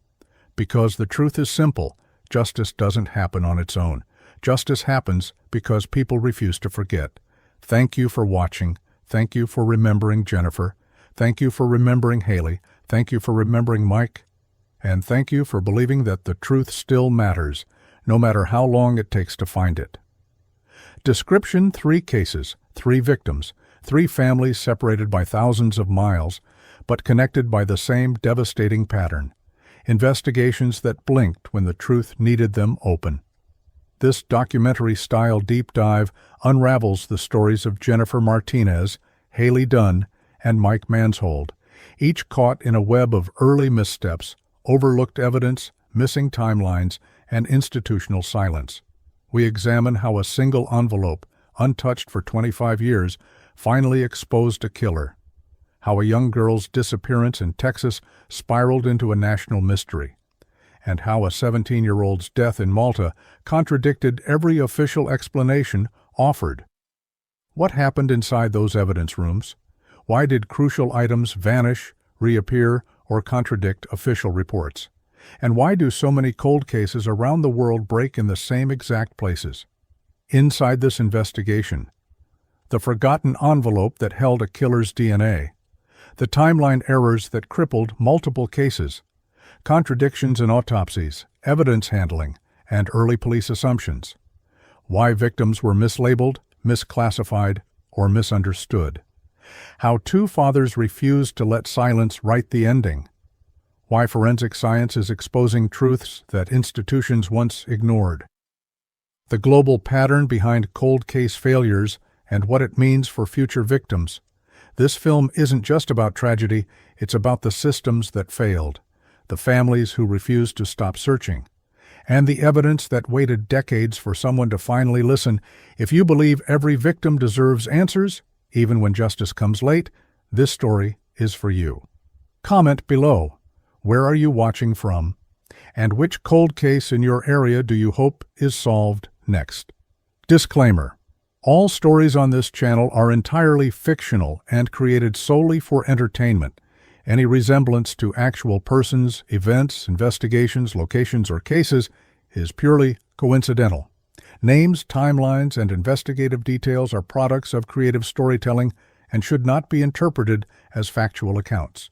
Because the truth is simple, justice doesn't happen on its own. Justice happens because people refuse to forget. Thank you for watching. Thank you for remembering Jennifer. Thank you for remembering Haley. Thank you for remembering Mike. And thank you for believing that the truth still matters, no matter how long it takes to find it. Description: 3 cases, 3 victims, 3 families separated by thousands of miles, but connected by the same devastating pattern. Investigations that blinked when the truth needed them open. This documentary-style deep dive unravels the stories of Jennifer Martinez, Haley Dunn, and Mike Manshold, each caught in a web of early missteps, overlooked evidence, missing timelines, and institutional silence. We examine how a single envelope, untouched for 25 years, finally exposed a killer. How a young girl's disappearance in Texas spiraled into a national mystery. And how a 17-year-old's death in Malta contradicted every official explanation offered. What happened inside those evidence rooms? Why did crucial items vanish, reappear, or contradict official reports? And why do so many cold cases around the world break in the same exact places? Inside this investigation, the forgotten envelope that held a killer's DNA, the timeline errors that crippled multiple cases, contradictions in autopsies, evidence handling, and early police assumptions, why victims were mislabeled, misclassified, or misunderstood, how 2 fathers refused to let silence write the ending, Why forensic science is exposing truths that institutions once ignored. The global pattern behind cold case failures and what it means for future victims. This film isn't just about tragedy, it's about the systems that failed, the families who refused to stop searching, and the evidence that waited decades for someone to finally listen. If you believe every victim deserves answers, even when justice comes late, this story is for you. Comment below. Where are you watching from? And which cold case in your area do you hope is solved next? Disclaimer. All stories on this channel are entirely fictional and created solely for entertainment. Any resemblance to actual persons, events, investigations, locations, or cases is purely coincidental. Names, timelines, and investigative details are products of creative storytelling and should not be interpreted as factual accounts.